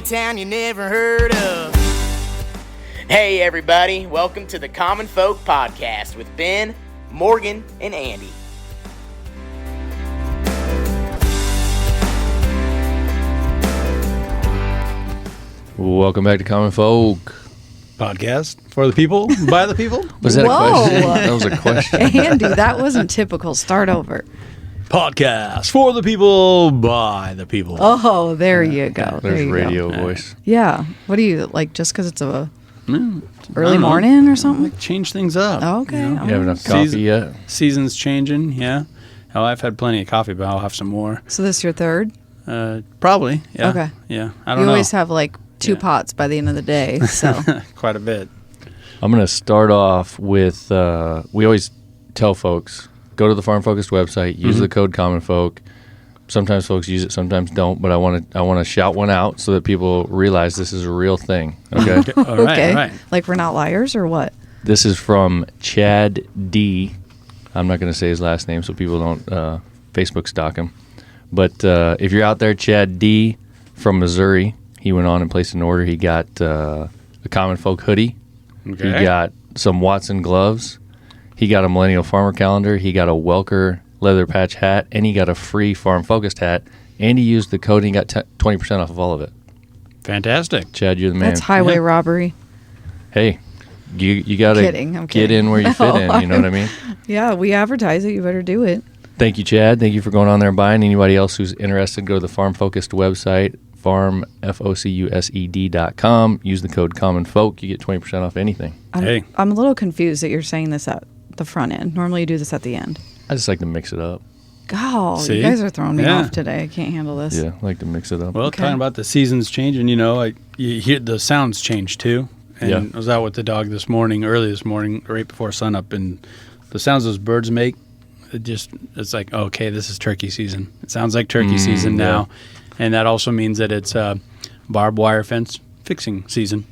town you never heard of. Hey everybody, welcome to the Common Folk Podcast with Ben, Morgan, and Andy. Welcome back to Common Folk Podcast for the people, by the people. Was that Whoa. a question? That was a question. Andy, that wasn't typical. Start over. Podcast for the people, by the people. Oh, there you go. There's there you radio go. voice. Yeah. What do you like? Just because it's a I early don't know. morning or something? Change things up. Oh, okay. you know? You have enough coffee yet? Season's changing, yeah. Oh, I've had plenty of coffee, but I'll have some more. So this is your third? Probably, yeah. Okay. Yeah, I don't You know. always have like two Yeah. pots by the end of the day. So Quite a bit. I'm going to start off with, we always tell folks, go to the Farm Focused website, use the code Common Folk. Sometimes folks use it, sometimes don't, but I want to shout one out so that people realize this is a real thing, okay? All right, okay. all right. Like we're not liars or what? This is from Chad D. I'm not going to say his last name so people don't Facebook stalk him. But if you're out there, Chad D. from Missouri, he went on and placed an order. He got a Common Folk hoodie. Okay. He got some Watson gloves. He got a Millennial Farmer calendar. He got a Welker leather patch hat. And he got a free Farm Focused hat. And he used the code and he got 20% off of all of it. Fantastic. Chad, you're the man. That's highway Yeah. robbery. Hey, you got to Kidding, I'm get kidding. in where you fit in. You know what I mean? Yeah, we advertise it. You better do it. Thank you, Chad. Thank you for going on there and buying. Anybody else who's interested, go to the Farm Focused website, farmfocused.com. Use the code Common Folk. You get 20% off anything. Hey. I'm a little confused that you're saying this at the front end. Normally you do this at the end. I just like to mix it up. Oh, See? you guys are throwing me Yeah. off today. I can't handle this. Yeah, I like to mix it up. Well, Okay. talking about the seasons changing, you know, you hear the sounds change too. And Yeah. I was out with the dog early this morning, right before sunup, and the sounds those birds make, it's like, okay, this is turkey season. It sounds like turkey season now. And that also means that it's barbed wire fence fixing season.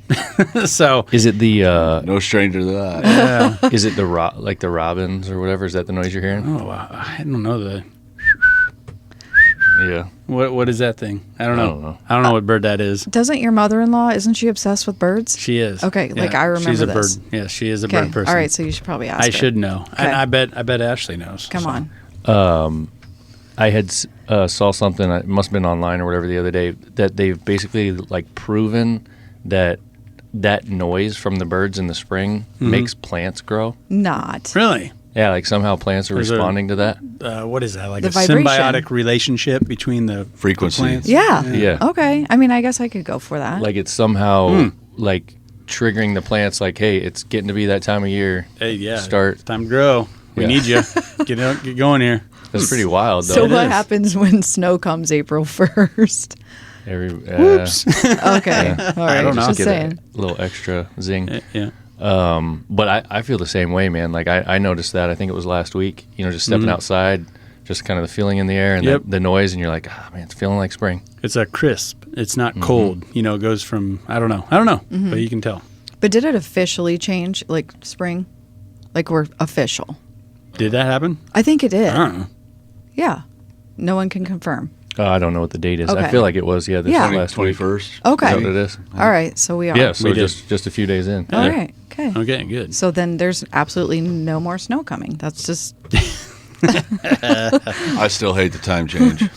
So Is it the No stranger to that. is it the like the robins or whatever? Is that the noise you're hearing? I don't know Yeah. what is that thing? I don't know. I don't know what bird that is. Doesn't your mother-in-law, isn't she obsessed with birds? She is. Okay, like, I remember she's a this. bird. Yeah, she is a Okay, bird person. all right, so you should probably ask I her. should know. Okay. And I bet Ashley knows. Come So. on. I had saw something. It must have been online or whatever the other day that they've basically like proven that noise from the birds in the spring makes plants grow. Not. Really? Yeah, like somehow plants are Is there- responding to that. What is that? Like The a vibration. symbiotic relationship between the Frequency. the plants? Yeah. Yeah. Okay. I mean, I guess I could go for that. Like it's somehow like triggering the plants. Like, hey, it's getting to be that time of year. Hey, yeah. Start. It's time to grow. We Yeah. need you. Get going here. That's pretty wild, though. so it what is. happens when snow comes April 1st? Whoops. Okay. All right. I don't know. Just Get saying. a little extra zing. Yeah. But I feel the same way, man. Like I noticed that. I think it was last week. You know, just stepping outside, just kind of the feeling in the air and Yep. the noise, and you're like, man, it's feeling like spring. It's a crisp. It's not cold. You know, it goes from I don't know, but you can tell. But did it officially change, like spring? Like we're official? Did that happen? I think it did. I don't know. Yeah. No one can confirm. I don't know what the date is. I Okay. feel like it was this Yeah. last week. 21st. Okay. Is that what it is? All right. So we are. Yeah, so We did. just a few days in. All Yeah. right. Okay. Okay, good. So then there's absolutely no more snow coming. That's just. I still hate the time change.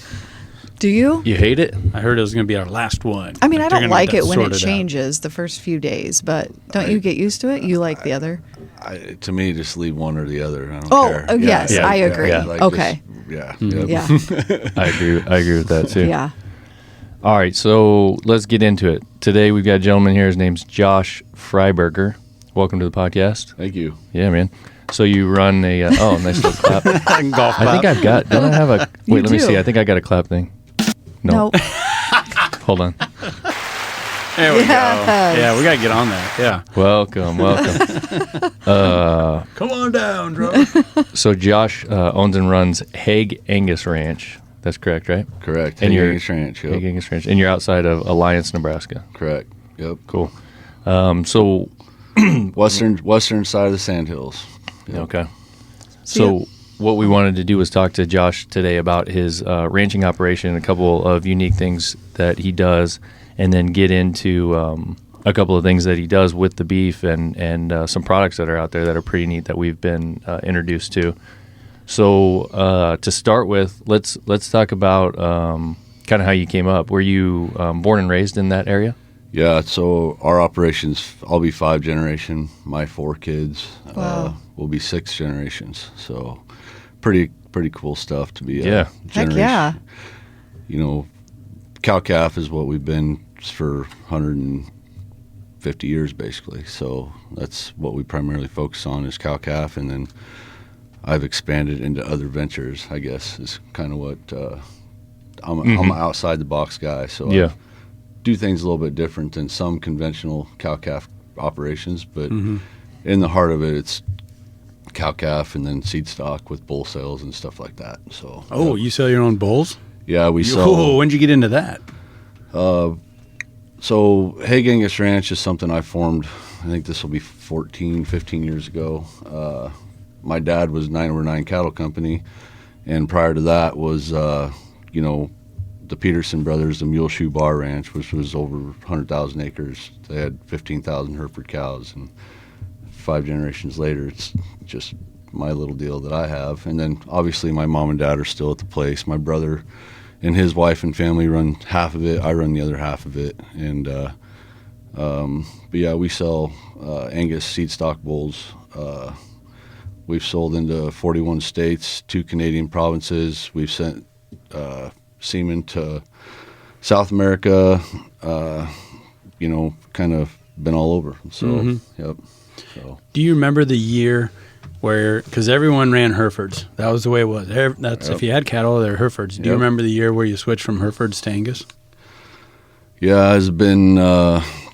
Do you? You hate it? I heard it was going to be our last one. I mean, Like, I they're don't gonna like get it that when it sorted out. changes the first few days, but don't you get used to it? You like the other? To me, just leave one or the other. I don't Oh, care. yes, I agree. Okay. Yeah. Yeah. I agree with that too. Yeah. All right, so let's get into it. Today we've got a gentleman here. His name's Josh Freiberger. Welcome to the podcast. Thank you. Yeah, man. So you run a nice little clap. Golf I think I've got. Don't I have a? You Wait, let me do. see. I think I got a clap thing. No. Hold on. There we Yes. go. Yeah, we got to get on that. Yeah. Welcome. Come on down, bro. So Josh owns and runs Hague Angus Ranch. That's correct, right? Correct. And Hague you're Angus Ranch. Yep. Hague Angus Ranch, and you're outside of Alliance, Nebraska. Correct. Yep. Cool. So Western side of the Sandhills. Yep. okay. So what we wanted to do was talk to Josh today about his ranching operation, a couple of unique things that he does, and then get into a couple of things that he does with the beef and some products that are out there that are pretty neat that we've been introduced to. So to start with, let's talk about kind of how you came up. Were you born and raised in that area? Yeah, so our operations, I'll be 5 generation. My 4 kids will be 6 generations. So pretty cool stuff to be a generation. Heck yeah. You know, cow-calf is what we've been for 150 years, basically. So that's what we primarily focus on is cow-calf, and then I've expanded into other ventures, I guess, is kind of what I'm an outside-the-box guy. So I do things a little bit different than some conventional cow-calf operations, but in the heart of it, it's cow-calf and then seed stock with bull sales and stuff like that. So you sell your own bulls? Yeah, we sell. When'd you get into that? So Hague Angus Ranch is something I formed, I think this will be 15 years ago. My dad was 9/9 Cattle Company, and prior to that was, the Peterson brothers, the Muleshoe Bar Ranch, which was over 100,000 acres. They had 15,000 Hereford cows, and 5 generations later, it's just my little deal that I have. And then obviously my mom and dad are still at the place. My brother and his wife and family run half of it. I run the other half of it. And but yeah, we sell Angus seed stock bulls. We've sold into 41 states, 2 Canadian provinces. We've sent semen to South America, kind of been all over. So, yep. So. Do you remember the year where, because everyone ran Herefords. That was the way it was. If you had cattle, they're Herefords. Do you remember the year where you switched from Herefords to Angus? Yeah, it's been,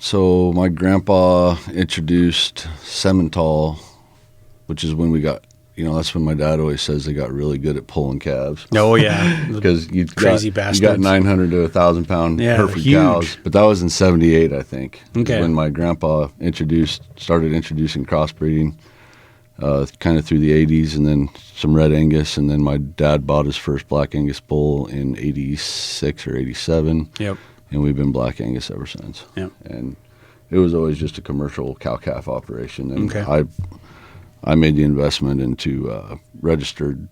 so my grandpa introduced Simmental, which is when we got, that's when my dad always says they got really good at pulling calves. Oh, yeah. Because you bastards. got 900 to 1,000 pound Hereford cows. But that was in 78, I think. Okay. When my grandpa started introducing crossbreeding, kind of through the 80s, and then some Red Angus, and then my dad bought his first Black Angus bull in 86 or 87. Yep. And we've been Black Angus ever since. Yep. And it was always just a commercial cow-calf operation. And okay. I made the investment into registered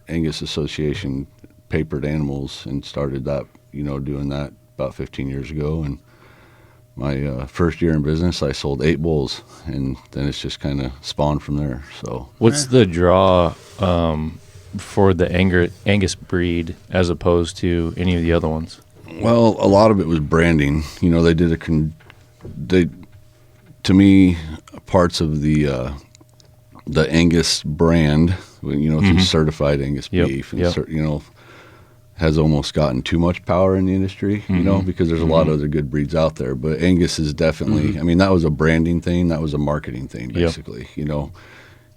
Angus Association papered animals and started that, doing that about 15 years ago. And my first year in business, I sold 8 bulls, and then it's just kind of spawned from there. So, what's the draw for the Angus breed as opposed to any of the other ones? Well, a lot of it was branding. They did to me, parts of the Angus brand, through certified Angus beef, and has almost gotten too much power in the industry, because there's a lot of other good breeds out there. But Angus is definitely, that was a branding thing, that was a marketing thing, basically.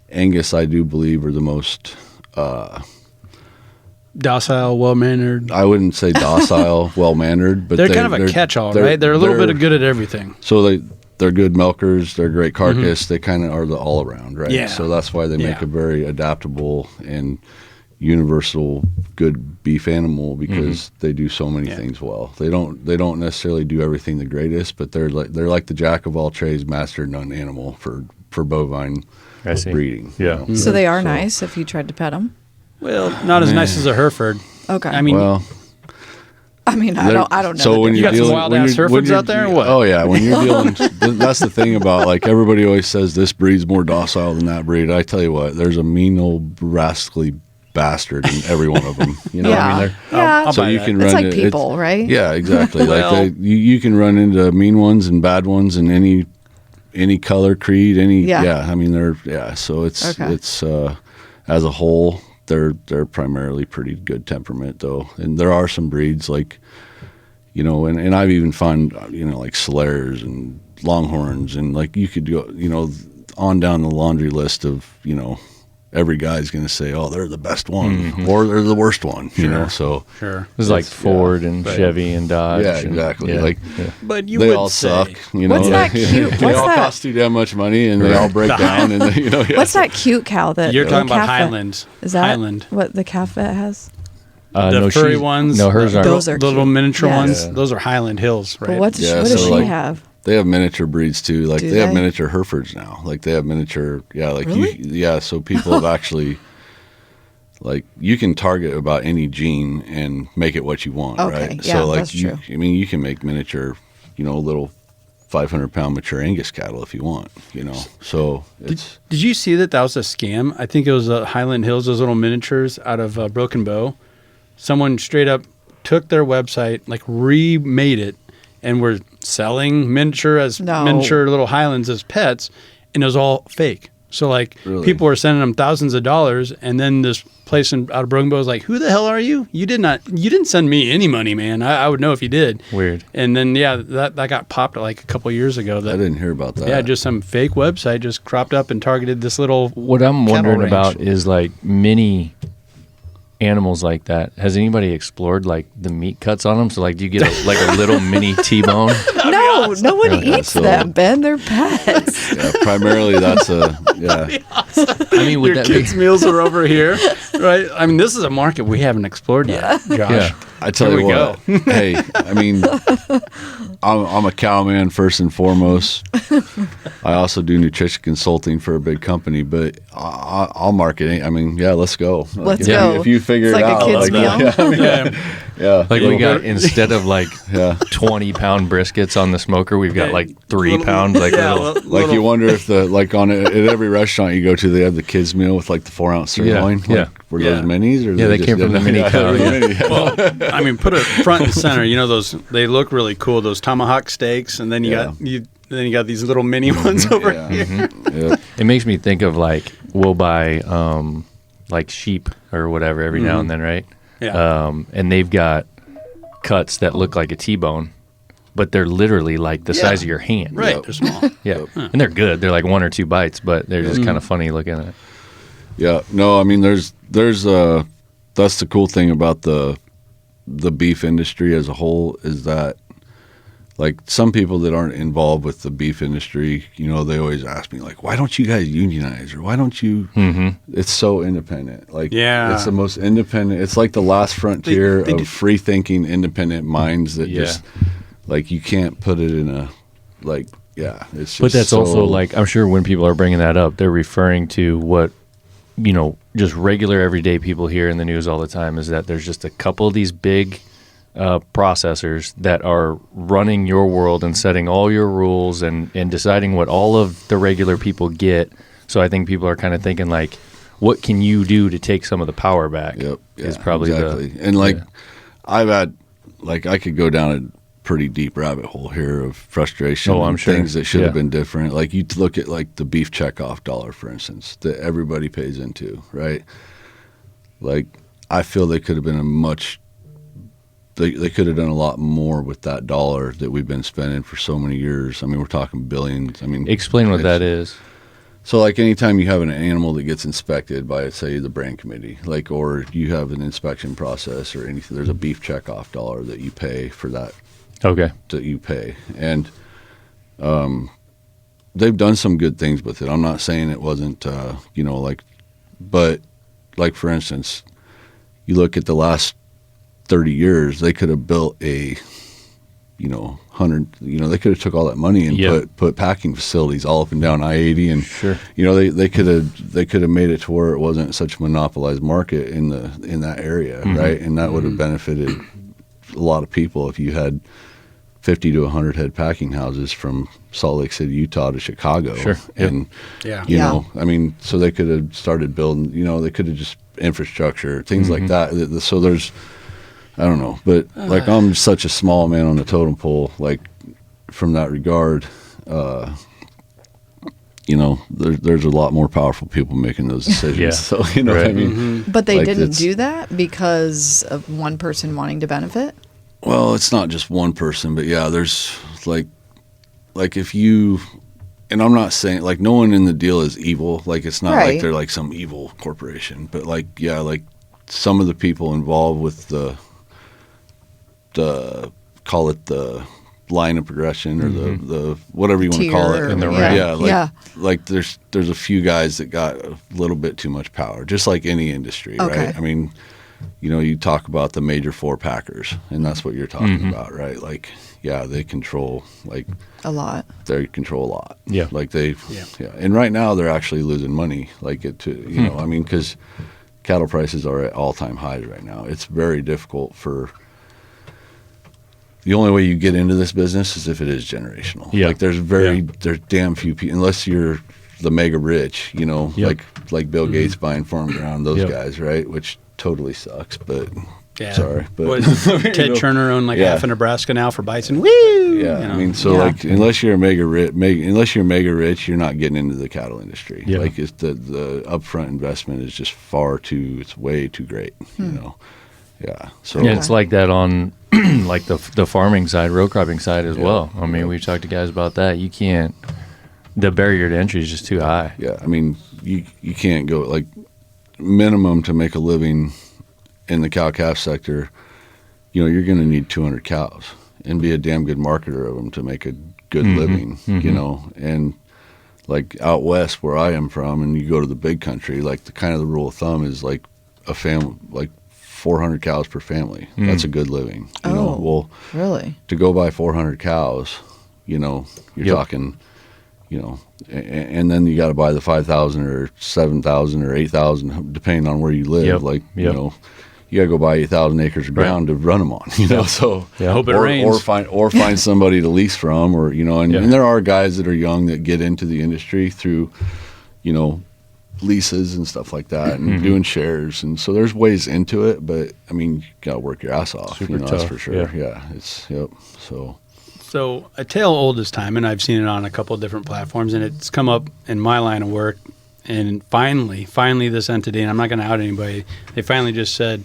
Angus, I do believe, are the most docile, well-mannered. I wouldn't say docile, well-mannered, but they're kind of a catch-all, right? They're a little bit good at everything. So they're good milkers. They're great carcass. They kind of are the all-around, right? Yeah. So that's why they make a very adaptable and universal good beef animal, because they do so many things well. They don't necessarily do everything the greatest, but they're like the jack of all trades, master none animal for bovine breeding. Yeah. So they are nice if you tried to pet them. Well, not as nice as a Hereford. Okay. I mean, I don't know. So when you got some wild-ass Herefords out there, or what? Oh, yeah. When you're dealing, that's the thing about, everybody always says this breed's more docile than that breed. I tell you what, there's a mean old rascally bastard in every one of them. So you can run. It's like people, right? Yeah, exactly. You can run into mean ones and bad ones in any color, creed, So it's as a whole, they're primarily pretty good temperament, though. And there are some breeds and I've even found, like Solaires and Longhorns, and you could go, on down the laundry list of, every guy's going to say, oh, they're the best one, or they're the worst one, so. Sure. It's like Ford and Chevy and Dodge. Yeah, exactly. But they all suck, What's that cute? They all cost too damn much money, and they all break down, and What's that cute cow that you're talking about? calf Highland. Is that Highland? what the calf that has? The furry ones. No, hers aren't. Those are the little cute. miniature Yes. ones. Yeah. Those are Highland Hills, right? But what Yeah, does so, she like, have? They have miniature breeds too. Like Do they have they? miniature Herefords now. Like they have miniature. Yeah, like Really? So people have actually. Like you can target about any gene and make it what you want, Okay, right? yeah, so like that's true. I mean, you can make miniature, little 500-pound mature Angus cattle if you want, So it's Did you see that was a scam? I think it was Highland Hills, those little miniatures out of Broken Bow. Someone straight up took their website, like remade it, and were selling miniature little Highlands as pets, and it was all fake. So like Really? people were sending them thousands of dollars, and then this place out of Broken Bow was like, "Who the hell are you? You didn't send me any money, man. I would know if you did." Weird. And then that got popped like a couple years ago. I didn't hear about that. Yeah, just some fake website just cropped up and targeted this little. What I'm cattle wondering ranch. about is like mini animals like that. Has anybody explored like the meat cuts on them? So like, do you get a little mini T-bone? No, no one Yeah, eats so- them, Ben. They're pets. Yeah, primarily that's I mean, would Your that kids' be? meals are over here, right? I mean, this is a market we haven't explored yet, Josh. Yeah. I tell Here you we what. Hey, I mean, I'm a cowman first and foremost. I also do nutrition consulting for a big company, but I'll market it. I mean, yeah, let's go. Let's Yeah. go. If you figure It's it like out, a kid's meal. yeah, I mean, Yeah. yeah. Like we got instead of like Yeah. 20-pound briskets on the smoker, we've got Yeah. like 3 Little- pounds. Like yeah, little. Like you wonder if at every restaurant you go to, they have the kids meal with like the 4-ounce sirloin. Yeah. Like, were those minis or Yeah, they came from the mini cow, they were yeah. mini. Well, I mean, put it front and center. You know those? They look really cool. Those tomahawk steaks, and then you Yeah. got these little mini ones over Yeah. here. Yeah. It makes me think of like we'll buy like sheep or whatever every now and then, right? Yeah. And they've got cuts that look like a T-bone, but they're literally like the size of your hand. Right. Yep. They're small. Yeah. And they're good. They're like 1 or 2 bites, but they're just kind of funny looking at. Yeah, no, I mean, there's that's the cool thing about the beef industry as a whole is that, like, some people that aren't involved with the beef industry, they always ask me like, why don't you guys unionize or why don't you? It's so independent. Like, Yeah. it's the most independent. It's like the last frontier They of do- free thinking, independent minds that Yeah. just like you can't put it in a like. Yeah, it's just But that's so, also like, I'm sure when people are bringing that up, they're referring to what, just regular everyday people hear in the news all the time is that there's just a couple of these big processors that are running your world and setting all your rules and deciding what all of the regular people get. So I think people are kind of thinking like, what can you do to take some of the power back? Yep. Is probably exactly. the And like yeah. I've had like I could go down a pretty deep rabbit hole here of frustration Oh, I'm and sure. things that should have Yeah. been different. Like you look at like the beef checkoff dollar, for instance, that everybody pays into, right? Like I feel they could have been they could have done a lot more with that dollar that we've been spending for so many years. I mean, we're talking billions. I mean, Explain what that is. so, like, anytime you have an animal that gets inspected by, say, the brand committee, like, or you have an inspection process or anything, there's a beef checkoff dollar that you pay for that, Okay. that you pay. And they've done some good things with it. I'm not saying it wasn't, but, like, for instance, you look at the last 30 years, they could have built a, they could have took all that money and Yep. put packing facilities all up and down I-80 and Sure. they could have made it to where it wasn't such a monopolized market in that area, right? And that would have benefited a lot of people if you had 50 to 100 head packing houses from Salt Lake City, Utah to Chicago. Sure. Yep. And Yeah. so they could have started building, they could have just infrastructure, things like that. So there's I don't know, but like I'm such a small man on the totem pole, like from that regard, there's a lot more powerful people making those decisions. Yeah. So you know what I Right. mean? But they Like, didn't it's- do that because of one person wanting to benefit? Well, it's not just one person, but yeah, there's like if you, and I'm not saying like no one in the deal is evil. Like it's not Right. like they're like some evil corporation, but like yeah, like some of the people involved with the call it the line of progression or the whatever you want to call Tier it in the rank. yeah, like, Yeah. like there's a few guys that got a little bit too much power, just like any industry, Okay. right? I mean, you talk about the major 4 packers, and that's what you're talking about, right? Like, yeah, they control A lot. They control a lot. Yeah. Like yeah. And right now they're actually losing money. Like I mean, because cattle prices are at all-time highs right now. It's very difficult the only way you get into this business is if it is generational. Yeah. Like there's damn few people, unless you're the mega rich, like Bill Gates buying farm ground, those guys, right? Which totally sucks, but sorry. But Ted Turner owned half of Nebraska now for bison. Woo! Yeah, I mean, so unless you're mega rich, you're not getting into the cattle industry. Yeah. Like it's the upfront investment is just it's way too great. Yeah. So it's like that on like the farming side, row cropping side as well. I mean, we've talked to guys about that. You can't. The barrier to entry is just too high. Yeah, I mean, you can't go minimum to make a living in the cow-calf sector. You're going to need 200 cows and be a damn good marketer of them to make a good living. And like out west where I am from, and you go to the big country, like the rule of thumb is like a family, like 400 cows per family. That's a good living. Well, Really? to go buy 400 cows, you're talking. And then you got to buy the 5,000 or 7,000 or 8,000, depending on where you live. You got to go buy 8,000 acres of ground to run them on. So hope it rains. or find somebody to lease from, or and there are guys that are young that get into the industry through, leases and stuff like that, and doing shares, and so there's ways into it. But I mean, you got to work your ass off. Super tough. That's for sure. Yeah. So a tale old is time, and I've seen it on a couple of different platforms, and it's come up in my line of work. And finally, this entity, and I'm not going to out anybody, they finally just said,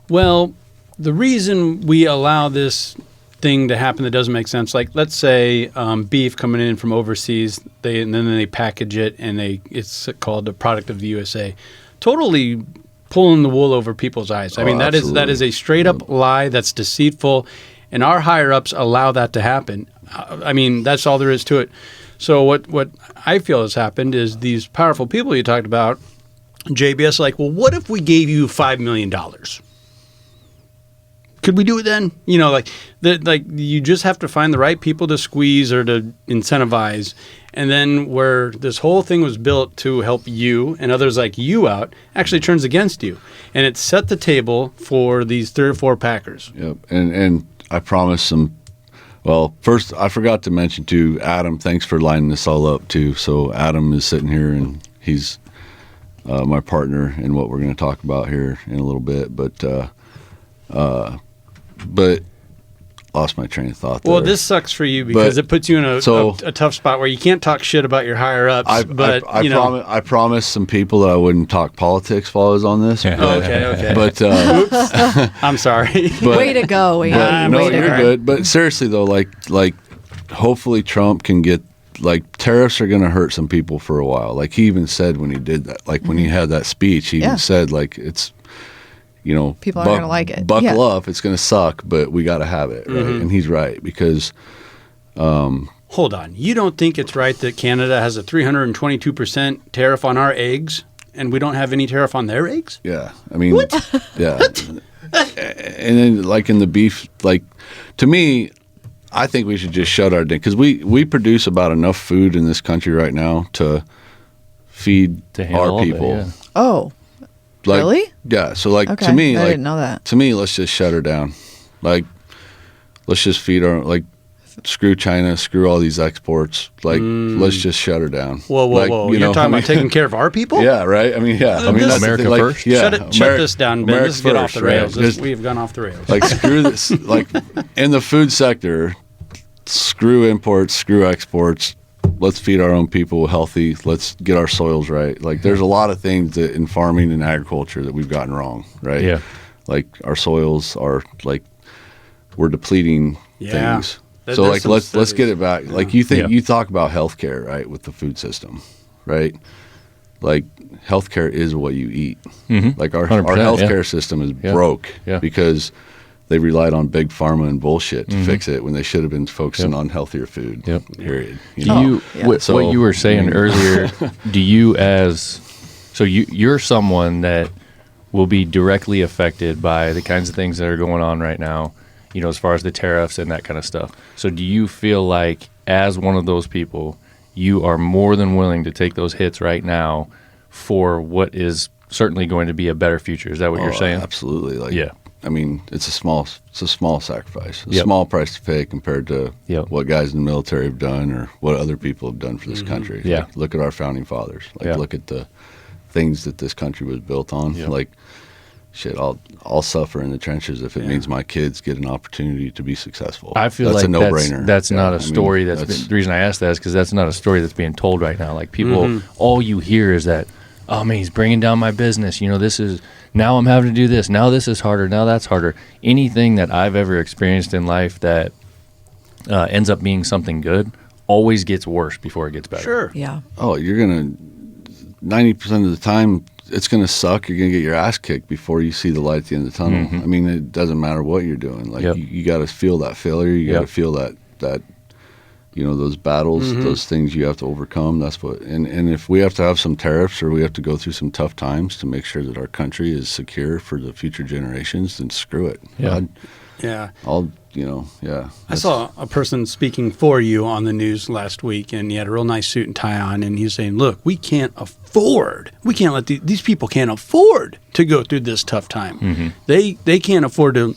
well, the reason we allow this thing to happen that doesn't make sense, like let's say beef coming in from overseas, and then they package it, and it's called a product of the USA. Totally pulling the wool over people's eyes. I mean, that is a straight up lie that's deceitful. And our higher-ups allow that to happen. I mean, that's all there is to it. So what I feel has happened is these powerful people you talked about, JBS, well, what if we gave you $5 million? Could we do it then? You just have to find the right people to squeeze or to incentivize. And then where this whole thing was built to help you and others like you out actually turns against you. And it set the table for these 3 or 4 packers. Yep. And I promised some. Well, first, I forgot to mention too, Adam, thanks for lining this all up too. So Adam is sitting here, and he's my partner in what we're going to talk about here in a little bit. But lost my train of thought there. Well, this sucks for you because it puts you in a tough spot where you can't talk shit about your higher ups. I promised some people that I wouldn't talk politics while I was on this. Yeah. Okay. But oops, I'm sorry. Way to go, Ian. No, Way to you're go. good. But seriously though, like hopefully Trump can get, tariffs are going to hurt some people for a while. Like he even said when he did that, when he had that speech, he even said it's. People aren't going to like it. Buckle up. It's going to suck, but we got to have it. Right? And he's right because. Hold on. You don't think it's right that Canada has a 322% tariff on our eggs and we don't have any tariff on their eggs? Yeah. I mean. What? Yeah. And then in the beef, to me, I think we should just shut our because we produce about enough food in this country right now to feed our people. Yeah. Oh. Really? Yeah. So okay. To me, I didn't know that. To me, let's just shut her down. Let's just feed our screw China, screw all these exports. Let's just shut her down. Whoa. You're talking about taking care of our people? Yeah, right. I mean, yeah. That's America first. Yeah. Shut this down, Ben. Let's get off the rails. Right? We've gone off the rails. Screw this. In the food sector, screw imports, screw exports. Let's feed our own people healthy. Let's get our soils right. There's a lot of things that in farming and agriculture that we've gotten wrong, right? Yeah. Our soils are we're depleting things. So let's get it back. You talk about healthcare, right, with the food system, right? Healthcare is what you eat. Mm-hmm. Our healthcare system is broke because they relied on big pharma and bullshit to fix it when they should have been focusing on healthier food. Yep. Period. What you were saying earlier, do you you're someone that will be directly affected by the kinds of things that are going on right now, as far as the tariffs and that kind of stuff. So do you feel like, as one of those people, you are more than willing to take those hits right now for what is certainly going to be a better future? Is that what you're saying? Absolutely. Yeah. I mean, it's a small sacrifice, a Yep. small price to pay compared to Yep. what guys in the military have done or what other people have done for this country. Yeah. Like, look at our founding fathers. Yeah. Look at the things that this country was built on. Yep. Like, shit, I'll suffer in the trenches if it means my kids get an opportunity to be successful. I feel that's like a no-brainer. That's not a story. The reason I asked that is because that's not a story that's being told right now. Like, people, all you hear is that, oh man, he's bringing down my business. This is, now I'm having to do this. Now this is harder. Now that's harder. Anything that I've ever experienced in life that ends up being something good always gets worse before it gets better. Sure. Yeah. Oh, you're going to, 90% of the time, it's going to suck. You're going to get your ass kicked before you see the light at the end of the tunnel. I mean, it doesn't matter what you're doing. Like, Yep. you got to feel that failure. You got to feel that those battles, those things you have to overcome. That's what, and if we have to have some tariffs or we have to go through some tough times to make sure that our country is secure for the future generations, then screw it. Yeah. I saw a person speaking for you on the news last week, and he had a real nice suit and tie on, and he was saying, look, we can't let these people can't afford to go through this tough time. They can't afford to,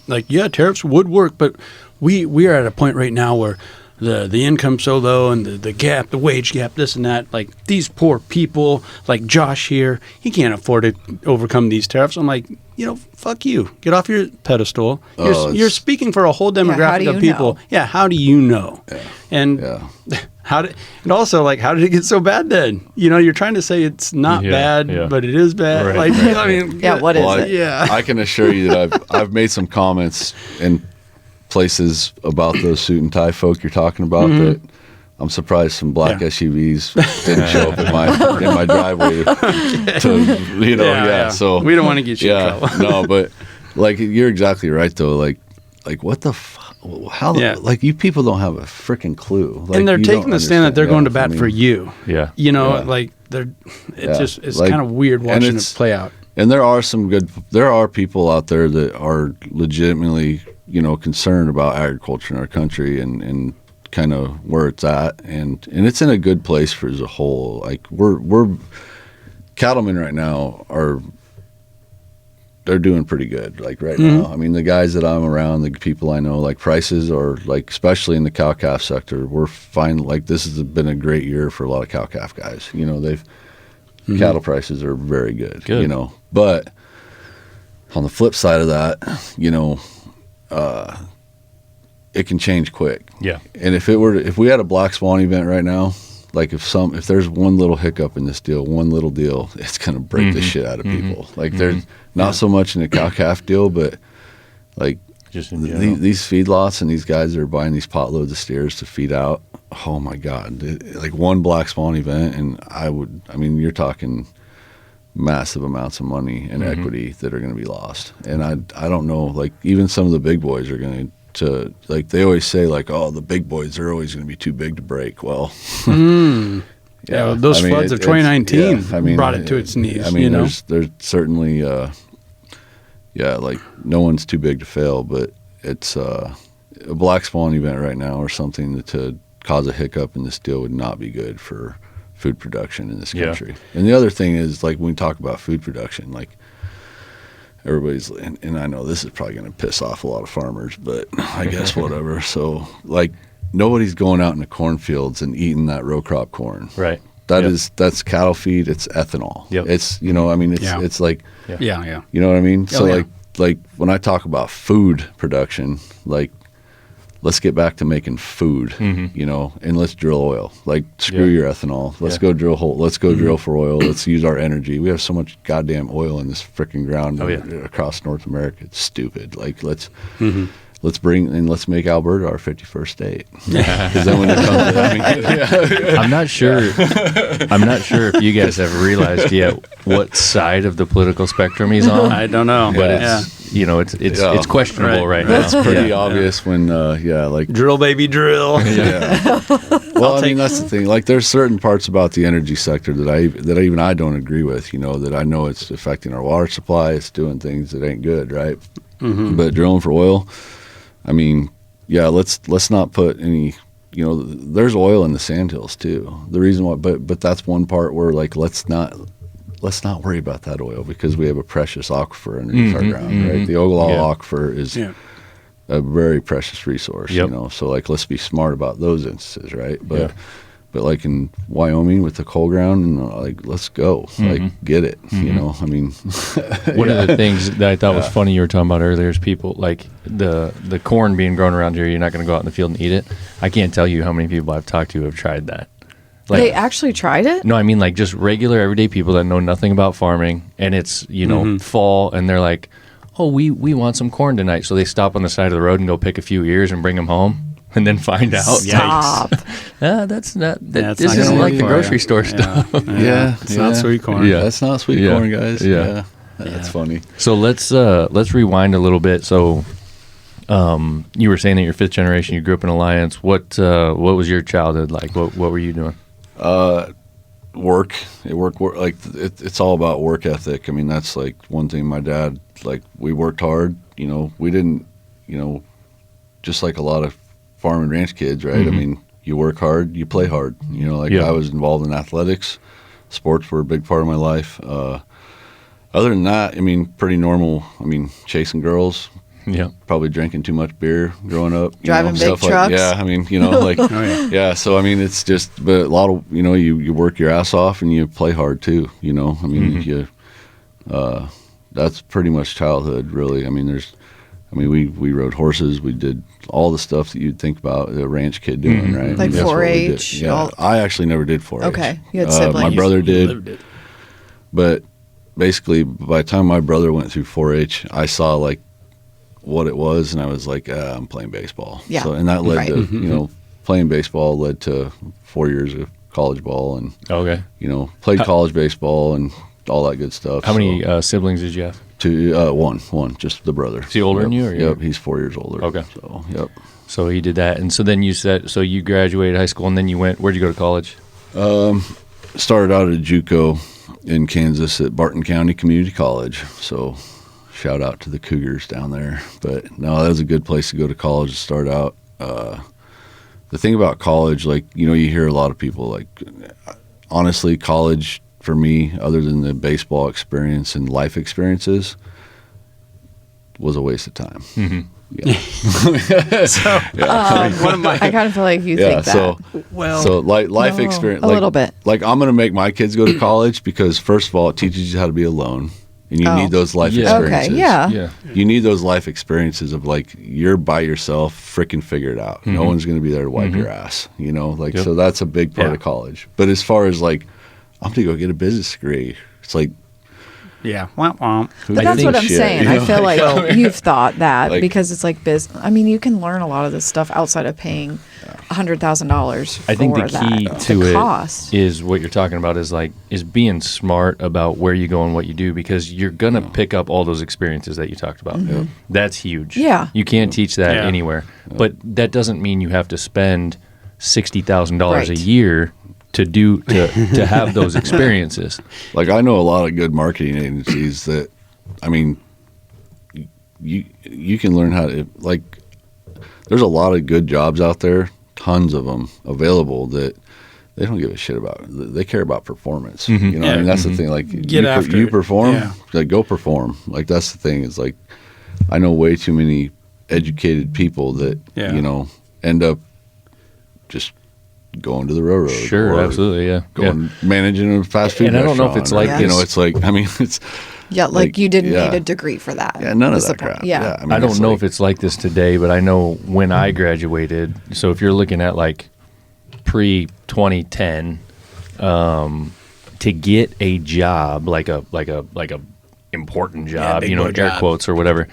tariffs would work, but we are at a point right now where the income's so low and the gap, the wage gap, this and that, like these poor people, like Josh here, he can't afford to overcome these tariffs. I'm like, fuck you. Get off your pedestal. You're speaking for a whole demographic of people. Know? Yeah, how do you know? Yeah. And how did it get so bad then? You're trying to say it's not bad, but it is bad. Right, I mean, What is it? Yeah. I can assure you that I've made some comments in places about those suit and tie folk you're talking about that I'm surprised some black SUVs didn't show up in my driveway So we don't want to get you in trouble. No, but you're exactly right though. Like what the fuck? How? Like, you people don't have a freaking clue. And they're taking the stand that they're going to bat for you. Yeah. It's kind of weird watching it play out. And there are people out there that are legitimately, concerned about agriculture in our country and kind of where it's at, and it's in a good place for as a whole. Like, we're cattlemen right now they're doing pretty good. Like right now, I mean, the guys that I'm around, the people I know, like prices are like, especially in the cow calf sector, we're fine. Like, this has been a great year for a lot of cow calf guys. Cattle prices are very good. But on the flip side of that, it can change quick. Yeah. And if we had a black swan event right now, like if there's one little hiccup in this deal, one little deal, it's going to break the shit out of people. Like, there's not so much in the cow calf deal, but like just in general. These feedlots and these guys that are buying these potloads of steers to feed out. Oh my God. Like, one black swan event, and you're talking massive amounts of money and equity that are going to be lost. And I don't know, like, even some of the big boys are going to like, they always say, like, oh, the big boys are always going to be too big to break. Well, those floods of 2019 brought it to its knees. There's certainly, like, no one's too big to fail, but it's a black swan event right now or something that to cause a hiccup in this deal would not be good for food production in this country. And the other thing is, like, when we talk about food production, like, everybody's, and I know this is probably going to piss off a lot of farmers, but I guess whatever. So, like, nobody's going out in the cornfields and eating that row crop corn. Right. That's cattle feed. It's ethanol. Yep. It's, it's like, Yeah. you know what I mean? So yeah. like when I talk about food production, like, let's get back to making food, and let's drill oil. Like, screw your ethanol. Let's go drill Let's go drill for oil. Let's use our energy. We have so much goddamn oil in this freaking ground across North America. It's stupid. Like, let's make Alberta our 51st state. Because then when it comes to, I'm not sure if you guys have realized yet what side of the political spectrum he's on. I don't know. But it's questionable right now. That's pretty obvious when, like drill, baby, drill. Yeah. Well, I mean, that's the thing. Like, there's certain parts about the energy sector that even I don't agree with. That I know it's affecting our water supply. It's doing things that ain't good, right? Mm-hmm. But drilling for oil, I mean, yeah, let's not put any. There's oil in the Sandhills too. The reason why, but that's one part where like let's not worry about that oil because we have a precious aquifer underneath our ground, right? The Ogallala aquifer is a very precious resource, So like, let's be smart about those instances, right? But like in Wyoming with the coal ground, like let's go, like get it, I mean, one of the things that I thought was funny you were talking about earlier is people like the corn being grown around here. You're not going to go out in the field and eat it. I can't tell you how many people I've talked to have tried that. Like, they actually tried it? No, I mean like just regular everyday people that know nothing about farming, and it's fall, and they're like, oh, we want some corn tonight, so they stop on the side of the road and go pick a few ears and bring them home. And then find out. Stop. That's not. This this isn't like the grocery store stuff. It's not sweet corn. Yeah, that's not sweet corn, guys. Yeah. That's funny. So let's rewind a little bit. So, you were saying that you're fifth generation. You grew up in Alliance. What was your childhood like? What were you doing? Work. Like it's all about work ethic. I mean, that's like one thing. My dad, like, we worked hard. We didn't. Just like a lot of farm and ranch kids, right? I mean, you work hard, you play hard. I was involved in athletics. Sports were a big part of my life. Other than that, I mean, pretty normal. I mean, chasing girls. Yeah. Probably drinking too much beer growing up. Driving big stuff trucks. Like, I mean, like, so I mean, it's just, but a lot of, you work your ass off and you play hard too, I mean, that's pretty much childhood, really. I mean, we rode horses. We did all the stuff that you'd think about a ranch kid doing, right? Like 4-H? Yeah, I actually never did 4-H. Okay, you had siblings. My brother did, but basically, by the time my brother went through 4-H, I saw like what it was, and I was like, I'm playing baseball. Yeah, so, and that led to playing baseball led to 4 years of college ball, and played college baseball and all that good stuff. How many siblings did you have? One, just the brother. Is he older than you? Or yep, he's 4 years older. Okay. So, yep. So he did that, and so then you said, so you graduated high school, and then you where'd you go to college? Started out at JUCO in Kansas at Barton County Community College. So shout out to the Cougars down there. But no, that was a good place to go to college to start out. The thing about college, like, you hear a lot of people, like, honestly, college for me, other than the baseball experience and life experiences, was a waste of time. Mm-hmm. Yeah. I kind of feel like you think that. So life experience, a little bit. Like, I'm going to make my kids go to college because, first of all, it teaches you how to be alone. And you need those life experiences. Okay, yeah. You need those life experiences of, like, you're by yourself, freaking figure it out. No one's going to be there to wipe your ass, so that's a big part of college. But as far as, like, I'm going to go get a business degree, it's like, But that's what I'm saying. I feel like you've thought that because it's like business. I mean, you can learn a lot of this stuff outside of paying $100,000. I think the key to it cost is what you're talking about is being smart about where you go and what you do, because you're gonna pick up all those experiences that you talked about. That's huge. Yeah, you can't teach that anywhere. But that doesn't mean you have to spend $60,000 a year to have those experiences. Like, I know a lot of good marketing agencies that, I mean, you can learn how to, like, there's a lot of good jobs out there, tons of them available, that they don't give a shit about. They care about performance. I mean, that's the thing. Like, you perform, like, go perform. Like, that's the thing, is like, I know way too many educated people that, end up just going to the railroad. Sure, absolutely, going managing a fast food restaurant. And I don't know if it's like this. It's like, I mean, it's like you didn't need a degree for that. Yeah, none of that crap. Yeah. I mean, I don't know if it's like this today, but I know when I graduated. So if you're looking at like pre-2010, to get a job, like a important job, air quotes or whatever,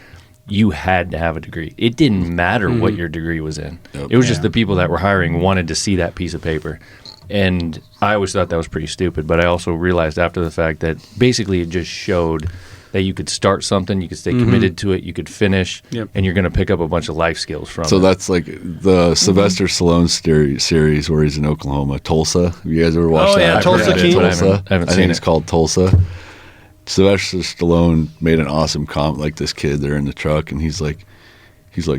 you had to have a degree. It didn't matter what your degree was in. Yep. It was just the people that were hiring wanted to see that piece of paper. And I always thought that was pretty stupid, but I also realized after the fact that basically it just showed that you could start something, you could stay committed to it, you could finish, and you're going to pick up a bunch of life skills from it. So that's like the Sylvester Stallone series where he's in Oklahoma, Tulsa. Have you guys ever watched that? Yeah, Tulsa King. I haven't seen think it. it's called Tulsa. Sylvester Stallone made an awesome comment, like this kid, they're in the truck, and he's like,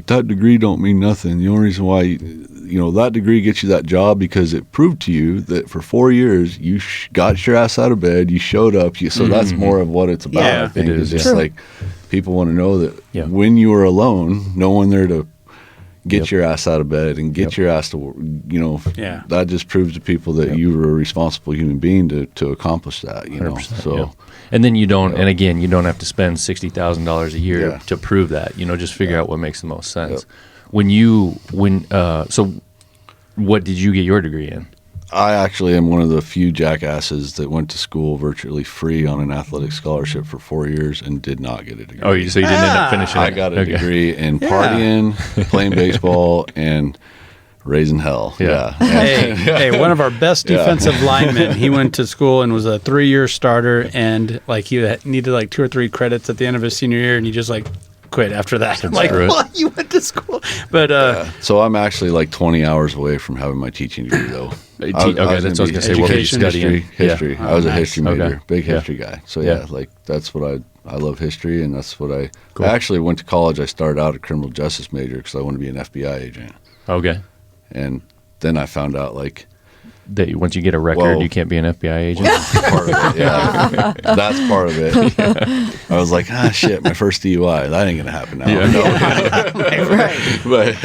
that degree don't mean nothing. The only reason why, that degree gets you that job because it proved to you that for 4 years you got your ass out of bed, you showed up. So that's more of what it's about. Yeah, I think it is. it's just True. like people want to know that when you were alone, no one there to get your ass out of bed and get your ass to work. That just proves to people that you were a responsible human being to accomplish that. 100%, So. And then you don't, and again, you don't have to spend $60,000 a year Yeah. to prove that. Just figure out what makes the most sense. So what did you get your degree in? I actually am one of the few jackasses that went to school virtually free on an athletic scholarship for 4 years and did not get a degree. Oh, so you didn't end up finishing I it? got a Okay. degree in partying, playing baseball, and raising hell. Yeah. Hey, one of our best defensive linemen. He went to school and was a 3-year starter, and he needed 2 or 3 credits at the end of his senior year, and he just quit after that. I'm like, screw it. what? You went to school? But So I'm actually 20 hours away from having my teaching degree, though. Okay, that's what I was going to say. What were you Education, studying? History. Yeah. I was a nice. history major, Okay. big Yeah. history guy. So Yeah. that's what I love history, and that's what I Cool. actually went to college. I started out a criminal justice major because I wanted to be an FBI agent, Okay. and then I found out That once you get a record, Whoa. you can't be an FBI agent? part of it. Yeah, that's part of it. I was like, shit, my first DUI. That ain't gonna happen now. Right.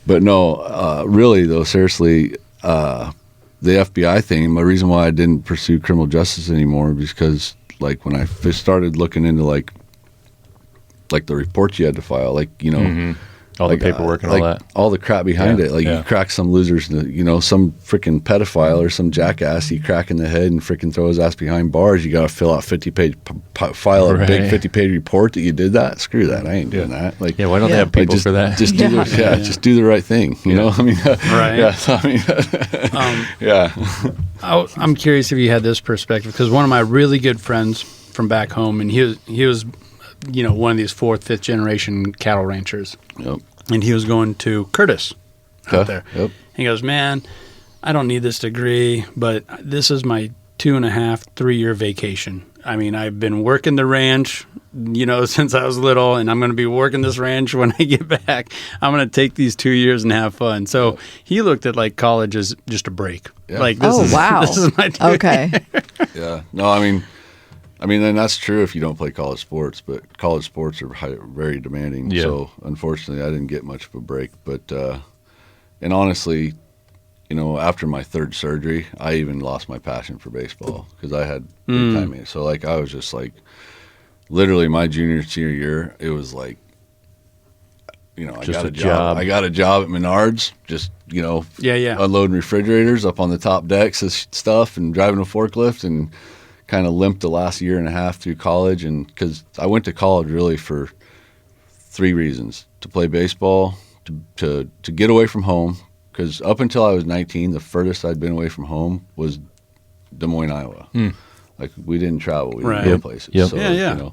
But no, really though, seriously, the FBI thing. The reason why I didn't pursue criminal justice anymore was because when I first started looking into like the reports you had to file, All the paperwork and all that. all the crap behind Yeah, it. yeah. You crack some losers, some freaking pedophile or some jackass, you crack in the head and freaking throw his ass behind bars. You got to fill out 50-page, file a big Right. 50-page report that you did that. Screw that. I ain't doing that. Yeah, why don't they have people just, for that? Just do just do the right thing. You know, I mean, Right. Yeah. So, I mean, yeah. I'm curious if you had this perspective, because one of my really good friends from back home, and he was one of these 4th, 5th generation cattle ranchers. Yep. And he was going to Curtis out there. Yep. He goes, man, I don't need this degree, but this is my 2.5, 3-year vacation. I mean, I've been working the ranch, since I was little, and I'm going to be working this ranch when I get back. I'm going to take these 2 years and have fun. So he looked at college as just a break. Yeah. Wow. This is my Okay. Yeah. No, I mean, and that's true if you don't play college sports, but college sports are very demanding. Yeah. So unfortunately, I didn't get much of a break. But and honestly, after my 3rd surgery, I even lost my passion for baseball because I had big time. So I was just literally my junior senior year, it was I Just got a a job. job. I got a job at Menards, just unloading refrigerators up on the top decks of stuff and driving a forklift and kind of limped the last year and a half through college. And because I went to college really for 3 reasons: to play baseball, to get away from home, because up until I was 19, the furthest I'd been away from home was Des Moines, Iowa. We didn't travel, we didn't Right. go places. Yep. So, Yeah.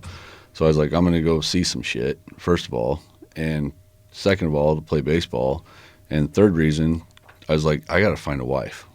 So I was like, I'm going to go see some shit, first of all, and second of all, to play baseball, and third reason, I was like, I got to find a wife.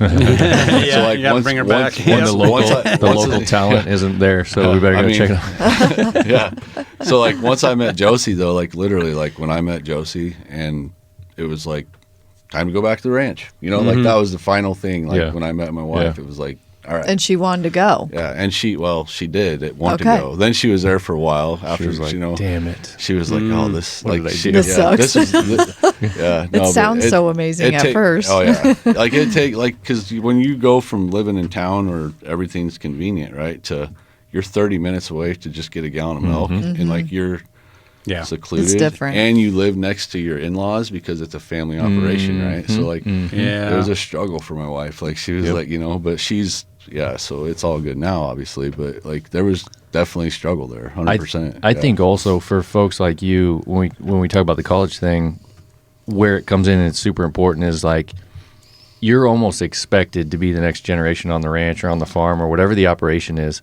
Yeah, you got to bring her back. When the Yeah. local talent isn't there, so we better go check it out. Yeah. So once I met Josie though, literally when I met Josie, and it was time to go back to the ranch. That was the final thing. Yeah. When I met my wife, Yeah. it was all right. And she wanted to go. Yeah, and she did want Okay. to go. Then she was there for a while after She was like, damn it. She was like, "Oh, this What did I do? This sucks. This is yeah." No, It but sounds so amazing at first. Oh yeah, because when you go from living in town where everything's convenient, right, to you're 30 minutes away to just get a gallon of milk, and you're secluded, It's different. and you live next to your in-laws because it's a family operation, right? So Yeah. it was a struggle for my wife. She was but she's so it's all good now, obviously, but there was definitely struggle there, 100%. I think also for folks like you, when we talk about the college thing, where it comes in and it's super important is you're almost expected to be the next generation on the ranch or on the farm or whatever the operation is.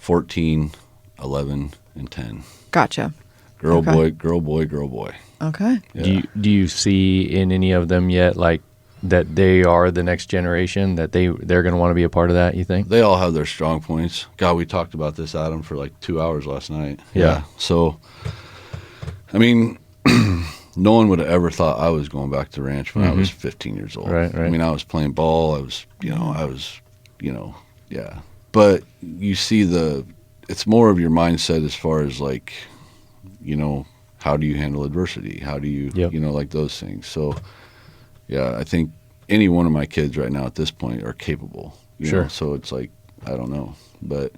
14, 11, and 10. Gotcha. Girl, Okay. boy, girl, boy, girl, boy. Okay. Yeah. Do you see in any of them yet, like, that they are the next generation, that they're going to want to be a part of that, you think? They all have their strong points. God, we talked about this, Adam, for like 2 hours last night. Yeah. So, I mean, no one would have ever thought I was going back to the ranch when I was 15 years old. Right. I mean, I was playing ball. I was, yeah. But you see it's more of your mindset as far as like, how do you handle adversity? How do you, like those things. So, yeah, I think any one of my kids right now at this point are capable. You know? So it's like, I don't know. But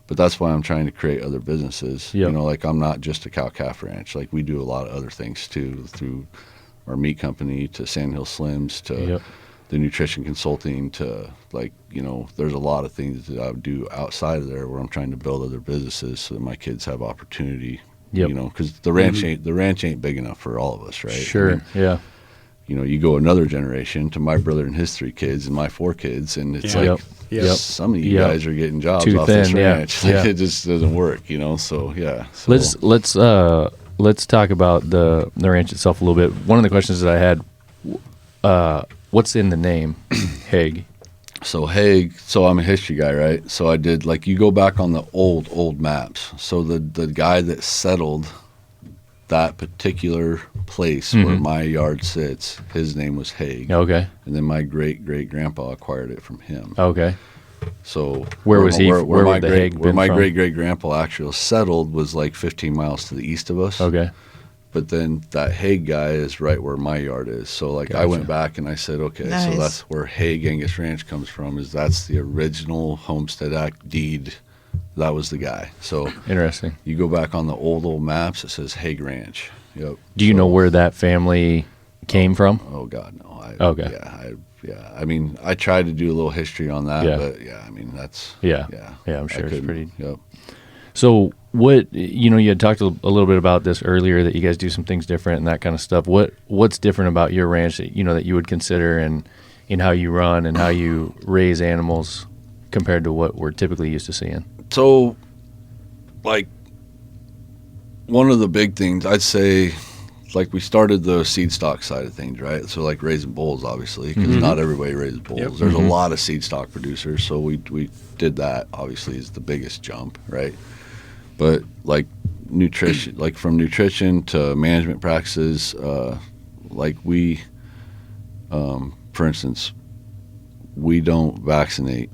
that's why I'm trying to create other businesses. Yep. Like I'm not just a cow-calf ranch. Like we do a lot of other things too, through our meat company to Sandhill Slims to the nutrition consulting to like, there's a lot of things that I would do outside of there where I'm trying to build other businesses so that my kids have opportunity. Because the ranch ain't big enough for all of us, right? Sure. You go another generation to my brother and his 3 kids and my 4 kids, and it's some of you guys are getting jobs Too off thin, this ranch. Like it just doesn't work, So yeah. So, let's talk about the ranch itself a little bit. One of the questions that I had, what's in the name, Haig? So Haig, so I'm a history guy, right? So I did you go back on the old maps. So the guy that settled that particular place where my yard sits, his name was Haig. Okay. And then my great grandpa acquired it from him. Okay. So where was he? Where my would the Haig where my from? great grandpa actually settled was like 15 miles to the east of us. Okay. But then that Haig guy is right where my yard is. So I went back and I said, okay, Nice. so that's where Haig Angus Ranch comes from. That's the original Homestead Act deed. That was the guy. So Interesting. you go back on the old maps, it says Haig Ranch. Yep. Do you know where that family came from? Oh God, no. Okay. Yeah. I mean, I tried to do a little history on that, but I mean, that's Yeah, I'm I sure it's couldn't. pretty. Yep. So what, you had talked a little bit about this earlier, that you guys do some things different and that kind of stuff. What's different about your ranch that that you would consider in how you run and how you raise animals compared to what we're typically used to seeing? So, one of the big things I'd say, we started the seed stock side of things, right? So raising bulls, obviously, because not everybody raises bulls. Yep. There's a lot of seed stock producers, so we did that. Obviously, is the biggest jump, right? But nutrition, from nutrition to management practices, we, for instance, we don't vaccinate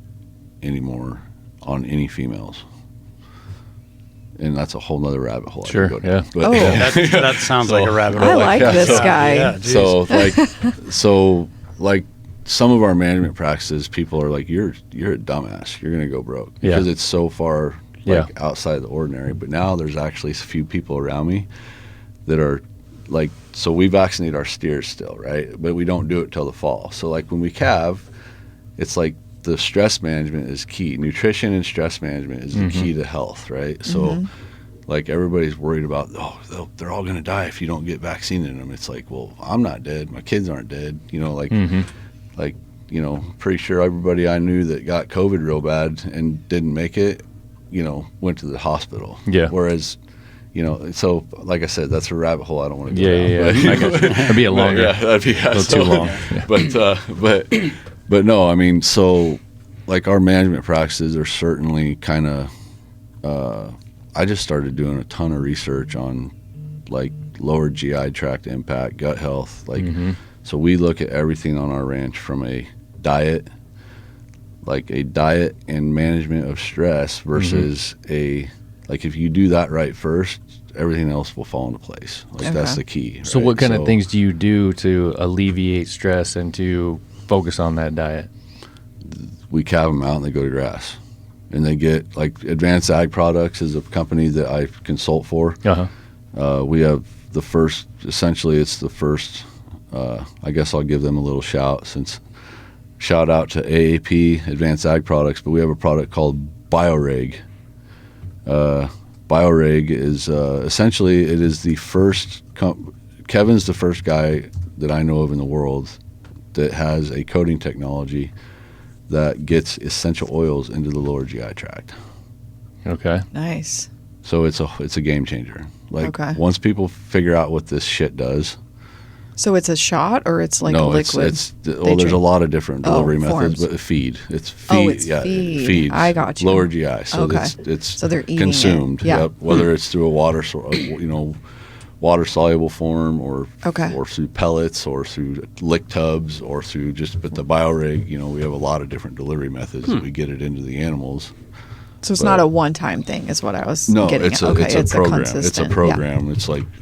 anymore on any females. And that's a whole nother rabbit hole. Sure, I could go down. Oh. That sounds like a rabbit hole. I like this guy. Yeah, so some of our management practices, people are like, you're a dumbass. You're going to go broke because it's so far outside the ordinary. But now there's actually a few people around me that are so we vaccinate our steers still, right? But we don't do it till the fall. So when we calve, it's the stress management is key. Nutrition and stress management is the key to health, right? So, everybody's worried about, they're all going to die if you don't get vaccine in them. It's well, I'm not dead. My kids aren't dead. Pretty sure everybody I knew that got COVID real bad and didn't make it, went to the hospital. Yeah. Whereas, so like I said, that's a rabbit hole I don't want to go down. Yeah. I got you. That'd be a longer. That'd be a little too long. Yeah. But no, I mean, so our management practices are certainly kind of, I just started doing a ton of research on lower GI tract impact, gut health. So we look at everything on our ranch from a diet and management of stress versus if you do that right first, everything else will fall into place. That's the key. So right? what kind of things do you do to alleviate stress and to focus on that diet? We calve them out and they go to grass. And they get, Advanced Ag Products is a company that I consult for. We have the first, essentially it's the first, I guess I'll give them a little shout out to AAP, Advanced Ag Products, but we have a product called BioReg. BioReg is, essentially, it is the first, Kevin's the first guy that I know of in the world that has a coating technology that gets essential oils into the lower GI tract. Okay. Nice. So it's a game changer. Like Okay. once people figure out what this shit does. So it's a shot or it's like a No, liquid? there's a lot of different delivery methods, forms. but feed. It's feed. Oh, it's feed. Feeds. I got you. Lower GI. So Okay. it's So they're eating consumed. it. Yeah. Yep. Whether it's through a water soluble form or through pellets or through lick tubs or through but the biorig. We have a lot of different delivery methods that we get it into the animals. So it's not a one-time thing, is what I was getting it's at. it's a program. It's a consistent- program. Yeah.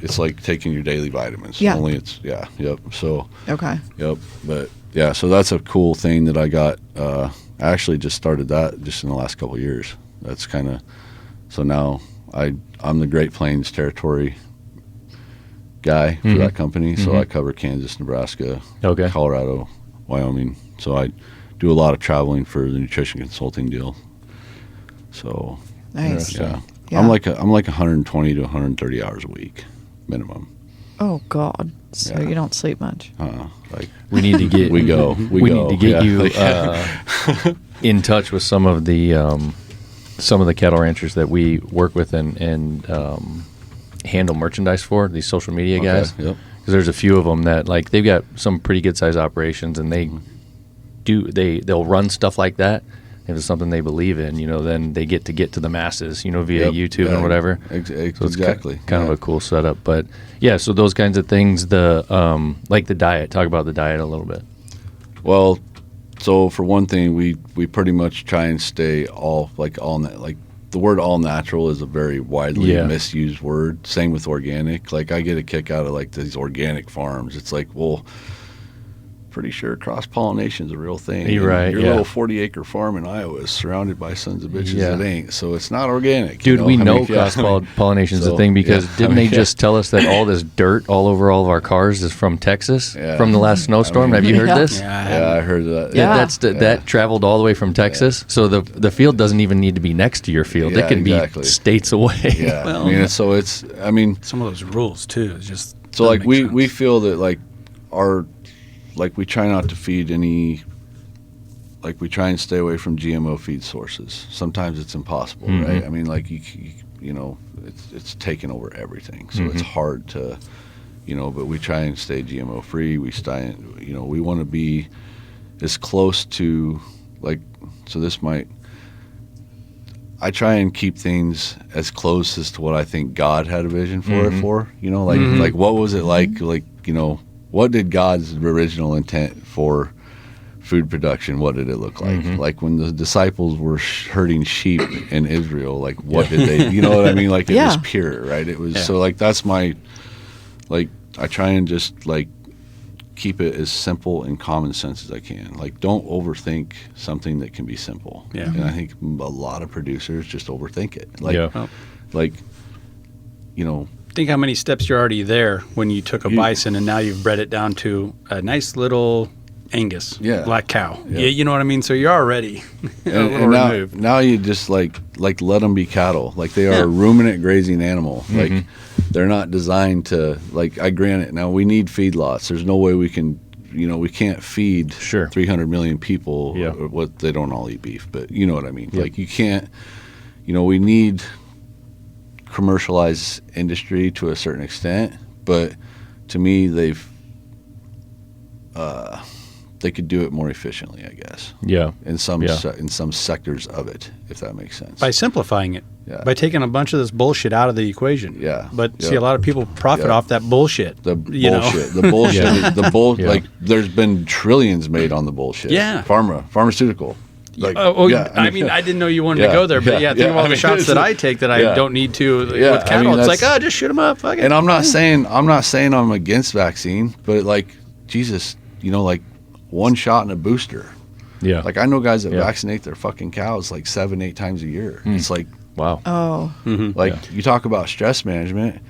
It's like taking your daily vitamins. Yeah. Only it's yep. So Okay. yep. But yeah, so that's a cool thing that I got. I actually just started that just in the last couple of years. That's kind of so now I'm the Great Plains territory guy for that company. So I cover Kansas, Nebraska, Colorado, Wyoming. So I do a lot of traveling for the nutrition consulting deal. So Nice. yeah. Yeah. I'm like 120 to 130 hours a week minimum. Oh God. So you don't sleep much. Like We need to get we go. We go. need to get yeah. you in touch with some of the cattle ranchers that we work with and handle merchandise for, these social media guys. Yep. Because there's a few of them that like they've got some pretty good sized operations and they'll run stuff like that. If it's something they believe in, then they get to the masses, via YouTube and whatever. So Exactly. kind of a cool setup. But yeah, so those kinds of things, like the diet. Talk about the diet a little bit. Well, so for one thing, we pretty much try and stay all the word all natural is a very widely misused word. Same with organic. Like I get a kick out of like these organic farms. It's like, well, pretty sure cross-pollination is a real thing. You're right. Your little 40-acre farm in Iowa is surrounded by sons of bitches that ain't. So it's not organic. Dude, we know cross-pollination is a thing because didn't they just tell us that all this dirt all over all of our cars is from Texas from the last snowstorm? Have you heard this? Yeah, I heard that. Yeah. That traveled all the way from Texas. So the field doesn't even need to be next to your field. Yeah, it can be states away. Yeah. Well, I mean, some of those rules too. It's just so like we feel that like we try not to feed any, like we try and stay away from GMO feed sources. Sometimes it's impossible, right? I mean, like it's taken over everything, so it's hard to, but we try and stay GMO free. We we want to be as close to I try and keep things as close as to what I think God had a vision for it for, like what was it like, what did God's original intent for food production, what did it look like? Like when the disciples were herding sheep in Israel, like what did they, you know what I mean? Like it was pure, right? It was, so like that's my, like I try and just like keep it as simple and common sense as I can. Like don't overthink something that can be simple. Yeah. And I think a lot of producers just overthink it. Think how many steps you're already there when you took a bison and now you've bred it down to a nice little Angus black cow. Yeah, you know what I mean? So you're already a little removed. Now you just like let them be cattle. Like they are a ruminant grazing animal. Like they're not designed to, like, I grant it. Now we need feedlots. There's no way we can, we can't feed 300 million people. What they don't all eat beef, but you know what I mean? Like you can't, we need commercialized industry to a certain extent, but to me they could do it more efficiently, I guess. In some sectors of it, if that makes sense. By simplifying it. By taking a bunch of this bullshit out of the equation. But see, a lot of people profit off that bullshit. The bullshit. Like there's been trillions made on the bullshit. Pharmaceutical. Like, I mean, I didn't know you wanted to go there, but think of all the shots that I take that I don't need to with cattle. It's like, just shoot them up. And I'm not saying I'm against vaccine, but like Jesus, like one shot and a booster. Like I know guys that vaccinate their fucking cows like 7-8 times a year. It's like, wow. Oh. You talk about stress management.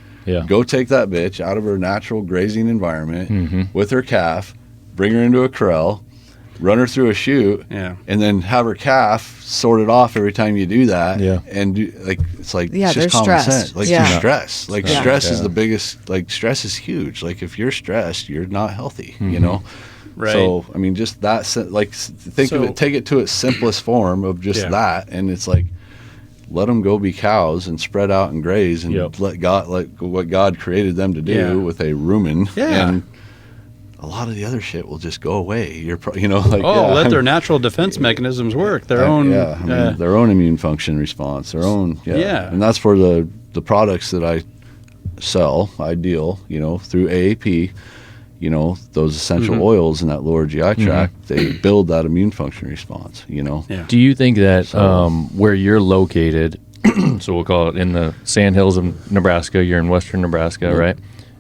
Go take that bitch out of her natural grazing environment with her calf, bring her into a corral, run her through a chute, and then have her calf sorted off every time you do that. And it's like it's just common sense. Like stress. Like stress is the biggest. Like stress is huge. Like if you're stressed, you're not healthy. Right. So I mean, just that. Like think of it. Take it to its simplest form of just that, and it's like let them go be cows and spread out and graze and let what God created them to do with a rumen. Yeah. And a lot of the other shit will just go away. Let their natural defense mechanisms work. Their own, their own immune function response, their own, and that's for the products that I sell. I deal, through AAP. Those essential oils in that lower GI tract, they build that immune function response. Do you think that where you're located, so we'll call it in the Sandhills of Nebraska, you're in western Nebraska, right?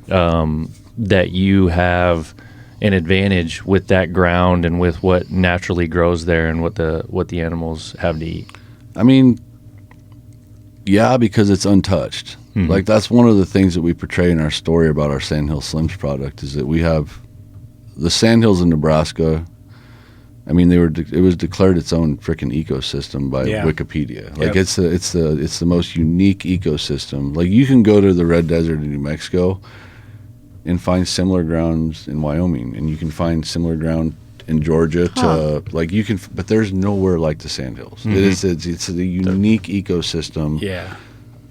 That you have an advantage with that ground and with what naturally grows there and what the animals have to eat? I mean, yeah, because it's untouched. Like, that's one of the things that we portray in our story about our Sandhill Slims product, is that we have the Sandhills in Nebraska. I mean, it was declared its own freaking ecosystem by Wikipedia. Like, it's the most unique ecosystem. Like, you can go to the Red Desert in New Mexico and find similar grounds in Wyoming, and you can find similar ground in Georgia but there's nowhere like the Sandhills. It's a unique ecosystem. Yeah.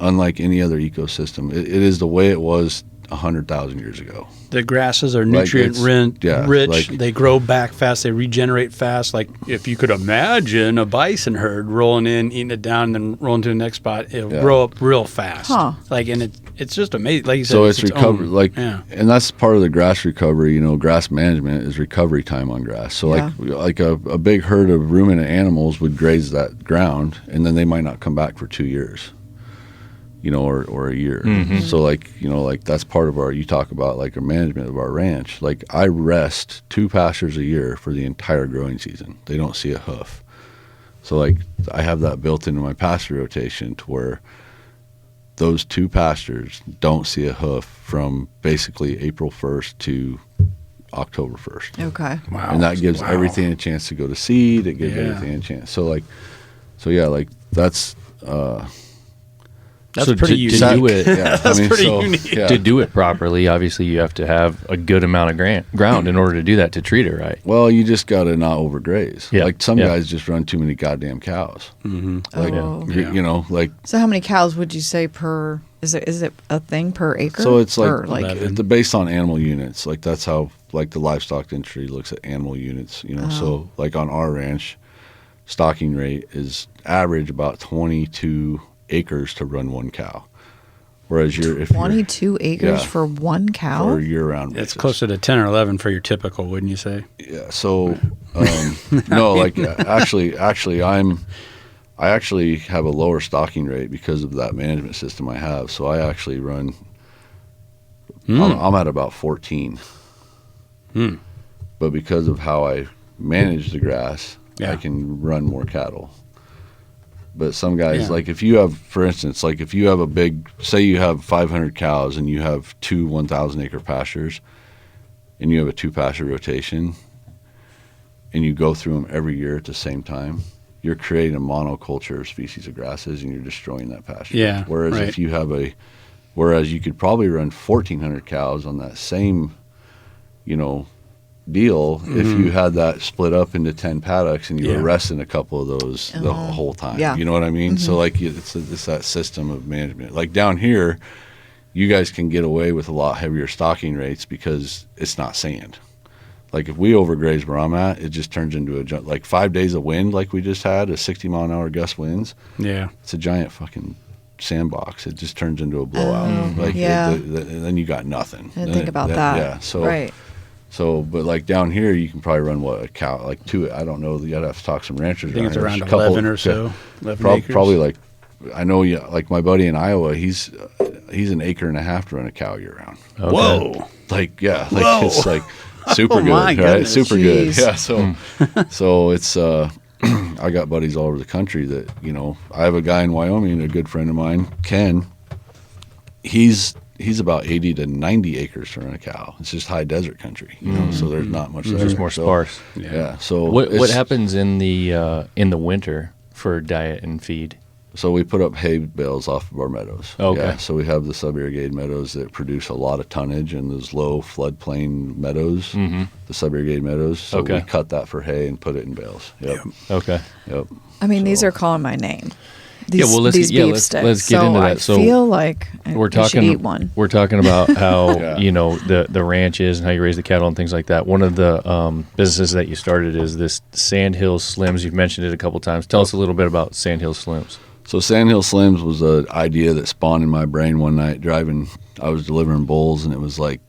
Unlike any other ecosystem. It is the way it was 100,000 years ago. The grasses are nutrient rich. They grow back fast. They regenerate fast. Like, if you could imagine a bison herd rolling in, eating it down, and then rolling to the next spot, it'll grow up real fast. Like, and it's just amazing. Like you said, so it's recovery. And that's part of the grass recovery. Grass management is recovery time on grass. So like a big herd of ruminant animals would graze that ground, and then they might not come back for 2 years. Or a year. So like that's part of you talk about like our management of our ranch. Like, I rest 2 pastures a year for the entire growing season. They don't see a hoof. So like, I have that built into my pasture rotation to where those 2 pastures don't see a hoof from basically April 1st to October 1st. Okay. Wow. And that gives everything a chance to go to seed. It gives everything a chance. So that's That's pretty unique. To do it, That's pretty unique. Yeah. To do it properly, obviously you have to have a good amount of ground in order to do that, to treat it right. Well, you just got to not overgraze. Yeah. Like, some guys just run too many goddamn cows. Like, So how many cows would you say per? Is it a thing per acre? So it's like it's based on animal units. Like, that's how like the livestock industry looks at animal units. So like on our ranch, stocking rate is average about 22 acres to run 1 cow. Whereas if 22 acres for 1 cow? For year-round basis. It's closer to 10 or 11 for your typical, wouldn't you say? Yeah. So no, like actually I actually have a lower stocking rate because of that management system I have. So I actually run I'm at about 14. But because of how I manage the grass, I can run more cattle. But some guys, like, if you have, for instance, like if you have a big, say you have 500 cows and you have 2 1,000-acre pastures, and you have a 2-pasture rotation, and you go through them every year at the same time, you're creating a monoculture species of grasses, and you're destroying that pasture. Yeah. Whereas if you have whereas you could probably run 1,400 cows on that same, deal if you had that split up into 10 paddocks and you were resting a couple of those the whole time. You know what I mean? So like, it's that system of management. Like, down here, you guys can get away with a lot heavier stocking rates because it's not sand. Like, if we overgraze where I'm at, it just turns into like 5 days of wind like we just had, a 60-mile-an-hour gust winds. Yeah. It's a giant fucking sandbox. It just turns into a blowout. Then you got nothing. I didn't think about that. Yeah. So right. So, but like down here, you can probably run a cow, like 2. I don't know. You gotta have to talk to some ranchers. I think it's around 11 or so. 11 acres. Probably like, I know. Like my buddy in Iowa, he's an acre and a half to run a cow year round. Okay. Whoa! It's like super good, right? Goodness. Super good. Yeah. So it's I got buddies all over the country that I have a guy in Wyoming, a good friend of mine, Ken. He's about 80 to 90 acres to run a cow. It's just high desert country, so there's not much there. Just more sparse. Yeah. So what happens in the winter for diet and feed? So we put up hay bales off of our meadows. Okay. Yeah, so we have the sub-irrigated meadows that produce a lot of tonnage in those low floodplain meadows, the sub-irrigated meadows. So we cut that for hay and put it in bales. Yep. Okay. Yep. I mean, these are calling my name. these, these beef sticks. Let's get into that. I feel like we're talking, should eat one. We're talking about how the ranches and how you raise the cattle and things like that. One of the businesses that you started is this Sandhill Slims. You've mentioned it a couple times. Tell us a little bit about Sandhill Slims. So Sandhill Slims was an idea that spawned in my brain one night driving. I was delivering bulls, and it was like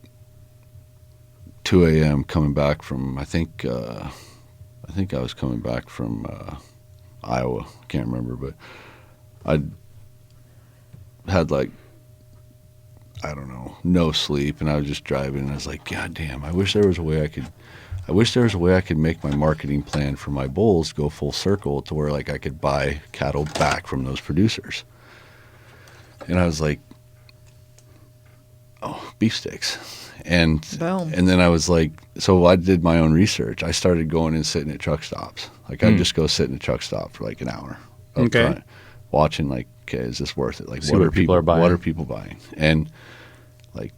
2 a.m. coming back from, I think I was coming back from Iowa. I can't remember, but I had like, I don't know, no sleep, and I was just driving, and I was like, God damn, I wish there was a way I could make my marketing plan for my bulls go full circle to where like I could buy cattle back from those producers. And I was like, oh, beef sticks. And Boom. And then I was like, so I did my own research. I started going and sitting at truck stops. Like I'd just go sit in a truck stop for like an hour up front, watching like, okay, is this worth it? Like what are people buying? What are people buying? And like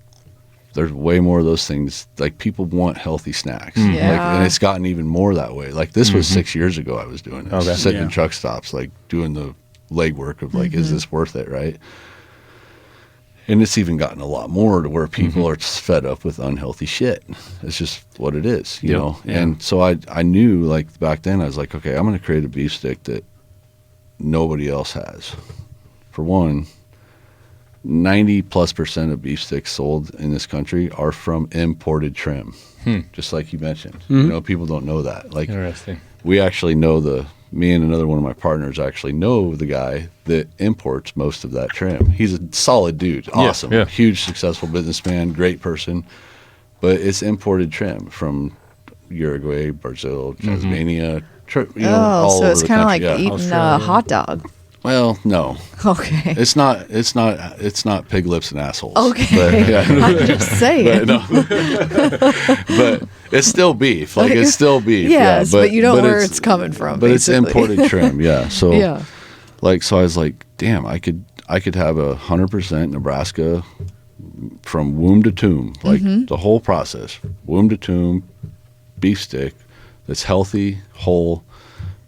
there's way more of those things. Like people want healthy snacks. Yeah. Like, and it's gotten even more that way. Like this was 6 years ago I was doing this. Sitting in truck stops, like doing the legwork of like, is this worth it, right? And it's even gotten a lot more to where people are just fed up with unhealthy shit. It's just what it is, you know? Yeah. And so I knew, like, back then, I was like, okay, I'm going to create a beef stick that nobody else has. For one, 90+% of beef sticks sold in this country are from imported trim, just like you mentioned. You know, people don't know that. Like, interesting. We actually know me and another one of my partners actually know the guy that imports most of that trim. He's a solid dude, awesome, huge successful businessman, great person, but it's imported trim from Uruguay, Brazil, Tasmania, all so over it's kind of like eating a hot dog. Well, no. Okay. It's not pig lips and assholes. Okay. But, I'm just saying. But it's still beef. Like it's still beef. Yes, but you know where it's coming from. But basically. It's imported trim. Yeah. So so I was like, damn, I could have 100% Nebraska from womb to tomb, like the whole process, womb to tomb, beef stick that's healthy, whole.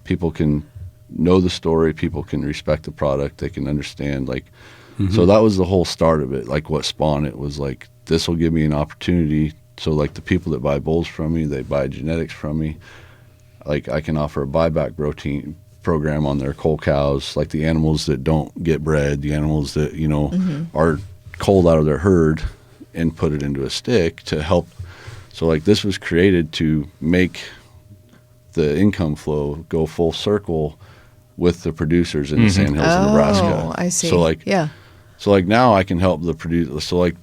People can know the story, people can respect the product, they can understand, like so that was the whole start of it. Like what spawned it was like, this will give me an opportunity. So like the people that buy bulls from me, they buy genetics from me, like I can offer a buyback protein program on their cull cows, like the animals that don't get bred, the animals that are culled out of their herd, and put it into a stick to help. So like this was created to make the income flow go full circle with the producers in the Sandhills of Nebraska. Oh, I see. So like now I can help the producer. So like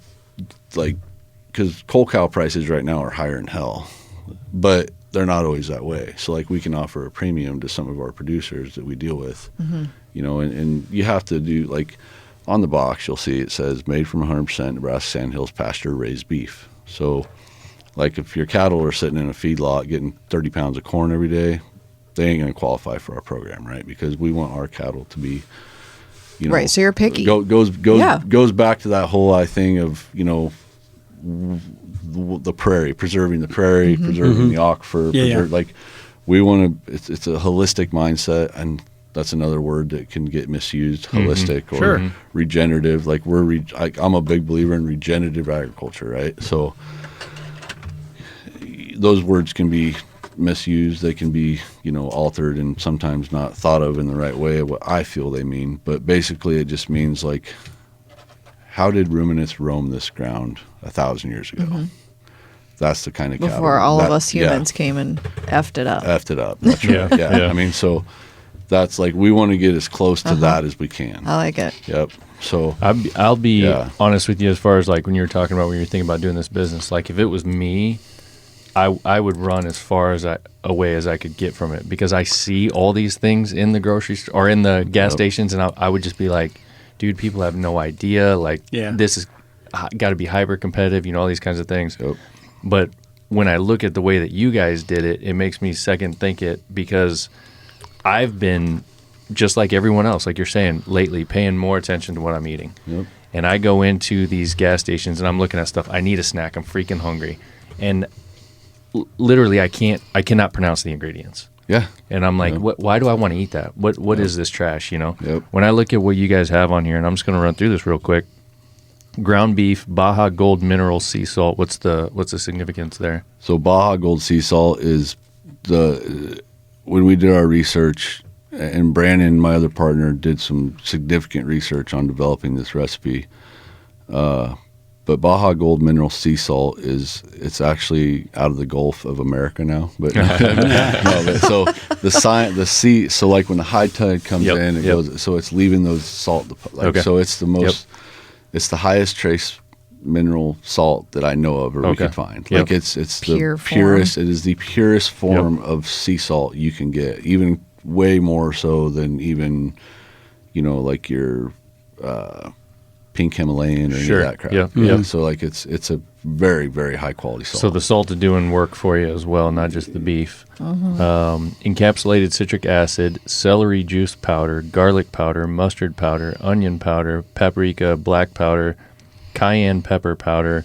because cull cow prices right now are higher than hell, but they're not always that way. So like we can offer a premium to some of our producers that we deal with, and you have to do, like on the box you'll see it says made from 100% Nebraska Sandhills pasture raised beef. So like if your cattle are sitting in a feedlot getting 30 pounds of corn every day, they ain't going to qualify for our program, right? Because we want our cattle to be, right. So you're picky. Goes back to that whole thing of the prairie, preserving the prairie, preserving the aquifer. Like we want to. It's a holistic mindset, and that's another word that can get misused. Holistic or regenerative. Like I'm a big believer in regenerative agriculture, right? So those words can be misused, they can be altered and sometimes not thought of in the right way of what I feel they mean. But basically it just means like, how did ruminants roam this ground 1,000 years ago? That's the kind of cattle before all of us humans came and effed it up. That's right. I mean, so that's like, we want to get as close to that as we can. I like it. Yep. So I'll be honest with you, as far as like when you were talking about when you're thinking about doing this business, like if it was me, I would run as far as away as I could get from it, because I see all these things in the grocery store or in the gas stations, and I would just be like, dude, people have no idea. Like, this is got to be hyper competitive, all these kinds of things. But when I look at the way that you guys did it, it makes me second think it, because I've been just like everyone else, like you're saying, lately paying more attention to what I'm eating. And I go into these gas stations and I'm looking at stuff. I need a snack. I'm freaking hungry. And literally I cannot pronounce the ingredients. Yeah. And I'm like, why do I want to eat that? What is this trash, you know? Yep. When I look at what you guys have on here, and I'm just going to run through this real quick. Ground beef, Baja Gold Mineral Sea Salt. What's the significance there? So Baja Gold Sea Salt is when we did our research, and Brandon, my other partner, did some significant research on developing this recipe. But Baja Gold Mineral Sea Salt it's actually out of the Gulf of America now. But so the sea. So like when the high tide comes in, it goes. So it's leaving those salt. So it's the most. It's the highest trace mineral salt that I know of, or we could find. Like it's the purest. It is the purest form of sea salt you can get, even way more so than even, like your pink Himalayan or any of that crap. So like it's a very, very high quality salt. So the salt is doing work for you as well, not just the beef. Encapsulated citric acid, celery juice powder, garlic powder, mustard powder, onion powder, paprika, black powder, cayenne pepper powder,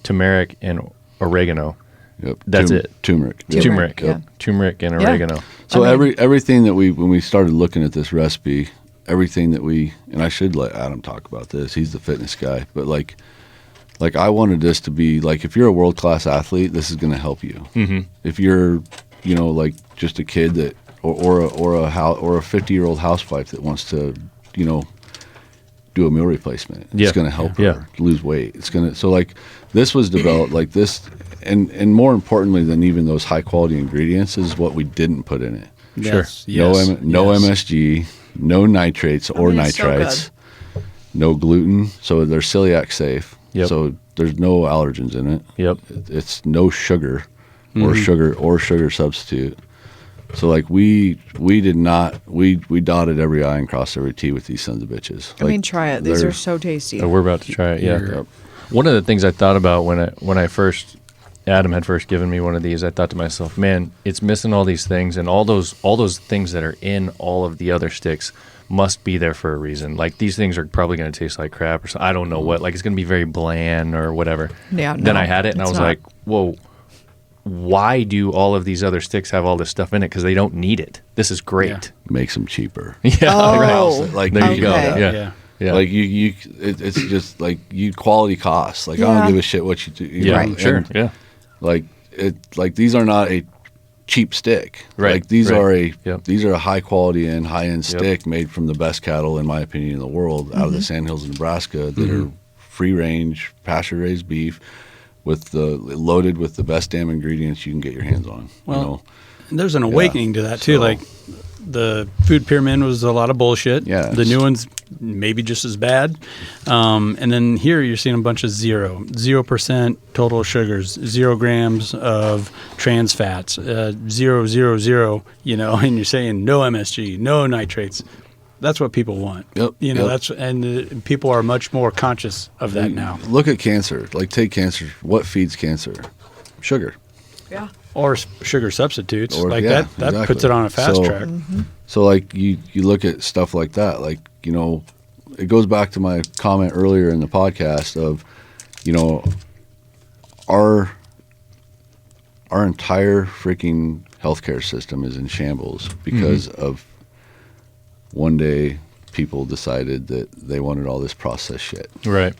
turmeric, and oregano. Yep. That's it. Turmeric. Turmeric. Yep. Turmeric and oregano. So everything that when we started looking at this recipe, everything that and I should let Adam talk about this. He's the fitness guy, but like I wanted this to be like, if you're a world-class athlete, this is going to help you. If you're, like just a kid that, or a 50-year-old housewife that wants to, do a meal replacement, it's going to help her lose weight. It's going to, so like this was developed like this, and more importantly than even those high-quality ingredients is what we didn't put in it. Yes. No MSG, no nitrates or nitrites, no gluten, so they're celiac safe. So there's no allergens in it. It's no sugar or sugar substitute. So like we did not we dotted every I and crossed every T with these sons of bitches. I mean, try it. These are so tasty. So we're about to try it. Yeah. One of the things I thought about when Adam had first given me one of these, I thought to myself, man, it's missing all these things, and all those things that are in all of the other sticks must be there for a reason. Like these things are probably going to taste like crap or something. I don't know what. Like it's going to be very bland or whatever. Yeah. Then I had it and I was like, whoa, why do all of these other sticks have all this stuff in it? Because they don't need it. This is great. Yeah. Makes them cheaper. Like there you go. Yeah. Like it's just like quality costs. Like I don't give a shit what you do. Yeah. Like these are not a cheap stick. Right. Like these are a high quality and high end stick made from the best cattle, in my opinion, in the world, out of the Sandhills, Nebraska, that are free range, pasture raised beef, loaded with the best damn ingredients you can get your hands on. Well, there's an awakening to that too. Like the food pyramid was a lot of bullshit. Yeah. The new one's maybe just as bad. And then here you're seeing a bunch of 0% total sugars, 0 grams of trans fats, 0, 0, 0, and you're saying no MSG, no nitrates. That's what people want. And people are much more conscious of that now. Look at cancer. Like take cancer. What feeds cancer? Sugar. Yeah. Or sugar substitutes. That exactly. puts it on a fast track. So like you look at stuff like that, like, it goes back to my comment earlier in the podcast of, our entire freaking healthcare system is in shambles because of one day people decided that they wanted all this processed shit. Right.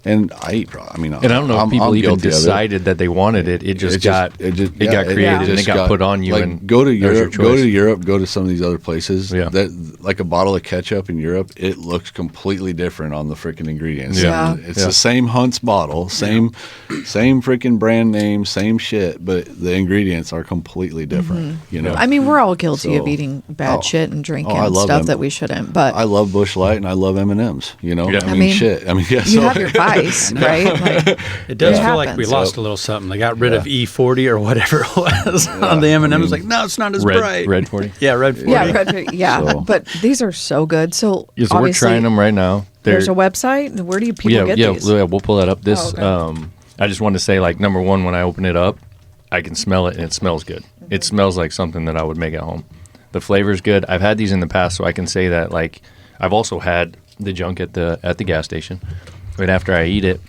And I don't know if people even decided that they wanted it. It just got created and it got put on you. Like, and go to Europe, go to some of these other places. Yeah. That, like a bottle of ketchup in Europe, it looks completely different on the freaking ingredients. Yeah. It's the same Hunt's bottle, same freaking brand name, same shit, but the ingredients are completely different. I mean, we're all guilty of eating bad shit and drinking stuff that we shouldn't. But I love Busch Light and I love M&Ms. I mean, shit. I mean, you have your vice, right? Like, it does feel like we lost a little something. They got rid of E40 or whatever it was on the M&Ms. Like, no, it's not as bright. Red 40. Yeah, Red 40. Yeah, Red 40. Yeah, but these are so good. So we're trying them right now. There's a website. Where do people get these? Yeah, we'll pull that up. I just wanted to say, like, number one, when I open it up, I can smell it, and it smells good. It smells like something that I would make at home. The flavor's good. I've had these in the past, so I can say that, like, I've also had the junk at the gas station. Right after I eat it,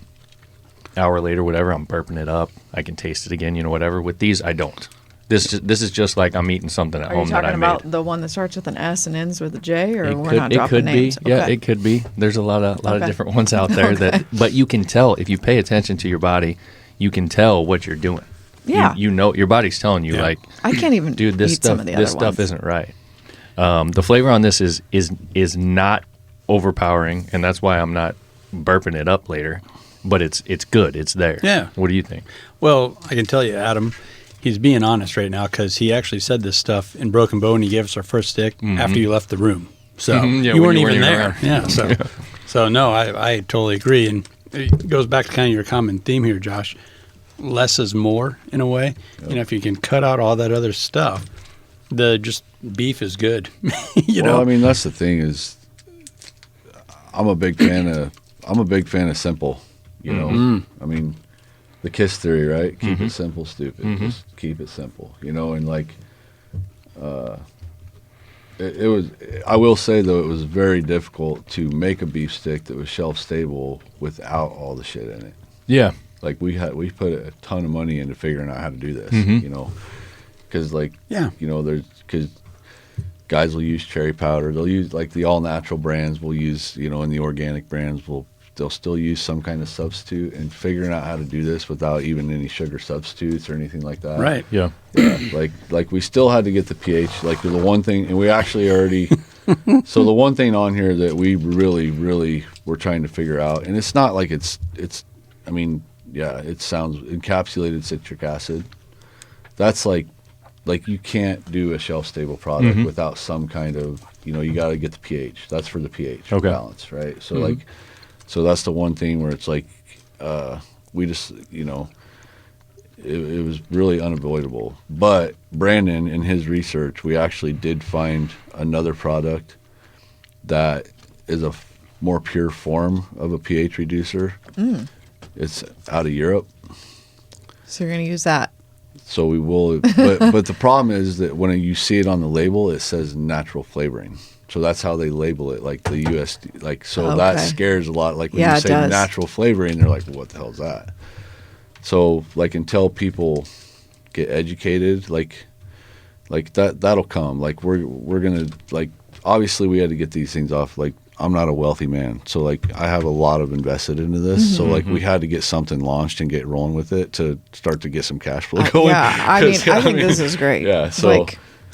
hour later, whatever, I'm burping it up. I can taste it again, whatever. With these, I don't. This is just like I'm eating something at Are home you that I talking made. about the one that starts with an S and ends with a J, or we're not It dropping could names? be. Yeah, it could be. There's a lot of Okay. different ones out there but you can tell if you pay attention to your body, you can tell what you're doing. Yeah. You know your body's telling you like, I can't even dude, this eat stuff some of the other this stuff ones. isn't right. The flavor on this is not overpowering, and that's why I'm not burping it up later. But it's good. It's there. Yeah. What do you think? Well, I can tell you, Adam, he's being honest right now because he actually said this stuff in Broken Bow, and he gave us our first stick after you left the room. So Yeah, you when weren't you even weren't there. around. Yeah. So no, I totally agree, and it goes back to kind of your common theme here, Josh. Less is more in a way. Yep. If you can cut out all that other stuff, the just beef is good. I mean, that's the thing is, I'm a big fan of simple. I mean, the KISS theory, right? Keep it simple, stupid. Just keep it simple. And like, it was. I will say though, it was very difficult to make a beef stick that was shelf stable without all the shit in it. Yeah. Like we put a ton of money into figuring out how to do this. Because because guys will use cherry powder. They'll use like the all natural brands. Will use and the organic brands they'll still use some kind of substitute, and figuring out how to do this without even any sugar substitutes or anything like that. Right. Yeah. Like we still had to get the pH. Like the one thing, and we actually already. So the one thing on here that we really, really were trying to figure out, and it's not like it's. I mean, yeah, it sounds encapsulated citric acid. That's like you can't do a shelf stable product without some kind of you got to get the pH. That's for the pH balance, right? So so that's the one thing where it's like we just it was really unavoidable. But Brandon, in his research, we actually did find another product that is a more pure form of a pH reducer. It's out of Europe. So you're going to use that. So we will, but the problem is that when you see it on the label, it says natural flavoring. So that's how they label it, like the USD, that scares a lot. Like when you say natural flavoring, they're like, well, what the hell is that? So like until people get educated, like that'll come. Like we're gonna obviously we had to get these things off. Like I'm not a wealthy man, so like I have a lot of invested into this. So like we had to get something launched and get rolling with it to start to get some cash flow going. Yeah, I think this is great. Yeah, so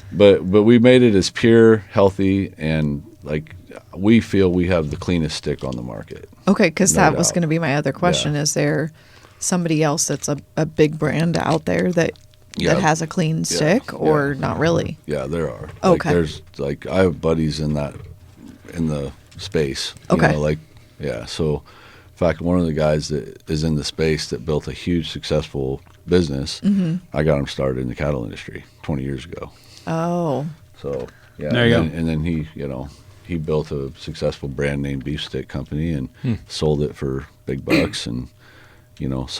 but we made it as pure, healthy, and like we feel we have the cleanest stick on the market. Okay, because that was going to be my other question. Yeah. Is there somebody else that's a big brand out there that has a clean stick, or not really? Yeah, there are. Okay. There's I have buddies in the space. Okay. So in fact, one of the guys that is in the space that built a huge successful business, I got him started in the cattle industry 20 years ago. Oh. So yeah, there you go. And then he built a successful brand name beef stick company and sold it for big bucks, and this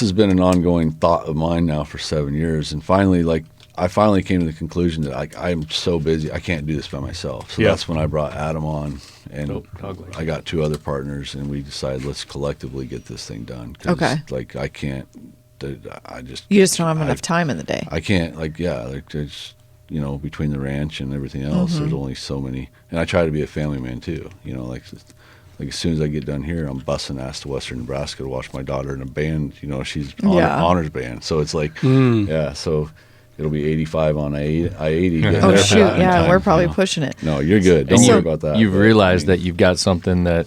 has been an ongoing thought of mine now for 7 years, and finally I finally came to the conclusion that I'm so busy I can't do this by myself. So that's when I brought Adam on, and I got 2 other partners, and we decided let's collectively get this thing done. Okay. I can't. You just don't have enough time in the day. I can't. There's between the ranch and everything else, there's only so many, and I try to be a family man too. Like as soon as I get done here, I'm busting ass to Western Nebraska to watch my daughter in a band. She's honors band, so it's like so. It'll be 85 on I-80. Oh, shoot. Yeah, we're probably pushing it. No, you're good. Don't worry about that. You've realized that you've got something that